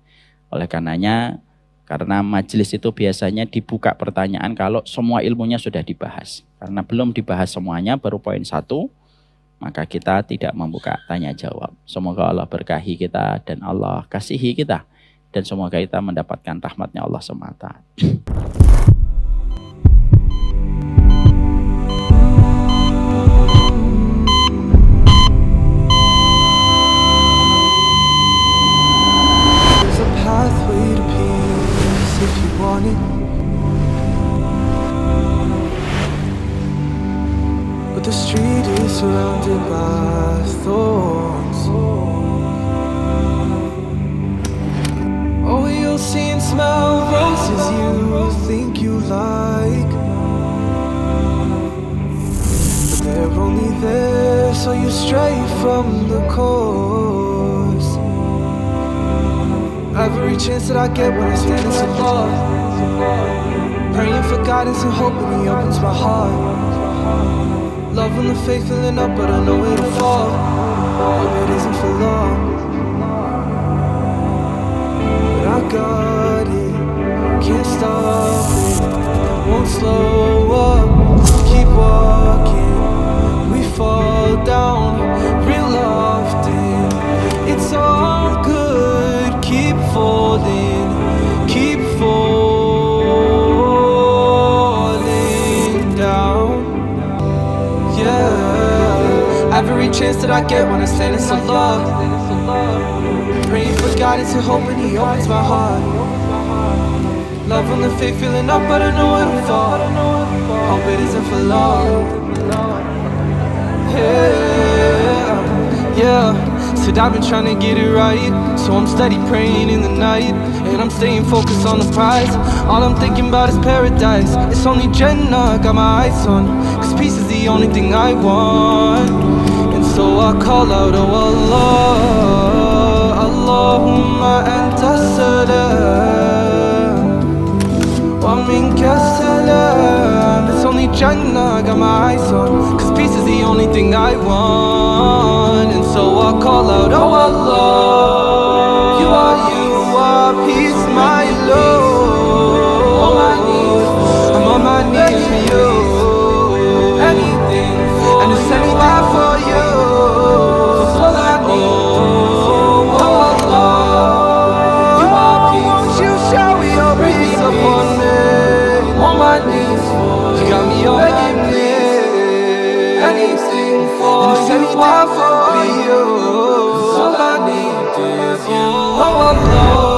Speaker 1: oleh karenanya, karena majelis itu biasanya dibuka pertanyaan kalau semua ilmunya sudah dibahas. Karena belum dibahas semuanya, baru poin 1. Maka kita tidak membuka tanya jawab. Semoga Allah berkahi kita dan Allah kasihi kita. Dan semoga kita mendapatkan rahmatnya Allah semata.
Speaker 2: There's a pathway to peace if you want it. The street is surrounded by thorns. Oh, you'll see and smell roses you think you like, but they're only there so you stray from the course. Every chance that I get when I stand in some love, praying for guidance and hoping He opens my heart. Love when the faith filling up, but I know it'll fall. Hope it isn't for long. But I got it, can't stop it, won't slow up, keep walking. We fall down real often. It's all good, keep falling, keep falling down. Yeah, every chance that I get when I stand in some love, praying for guidance and hoping He opens my heart. Love when the faith filling up, but I know it'll fall. Hope it isn't for long. Yeah, said I've been trying to get it right, so I'm steady praying in the night, and I'm staying focused on the prize. All I'm thinking about is paradise. It's only Jannah, got my eyes on, cause peace is the only thing I want. And so I call out, oh Allah, Allahumma anta salam, wa minka salam. It's only Jannah, got my eyes on, cause peace is the only thing I want. And so I call out, oh Allah, you are peace, my Lord. On my knees, I'm on my knees for you. Anything for and it's anything for you. That's all I need. Oh Allah, you are peace. Won't you shower your peace upon me? On my knees, you got me on begging me. Anything for and it's anything for you. That's all I need is you. Oh Allah.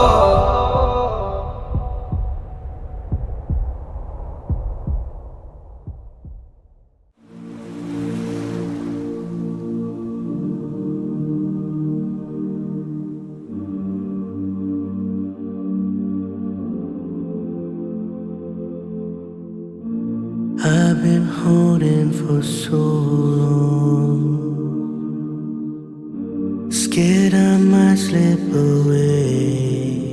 Speaker 3: I've been holding for so long, scared I might slip away.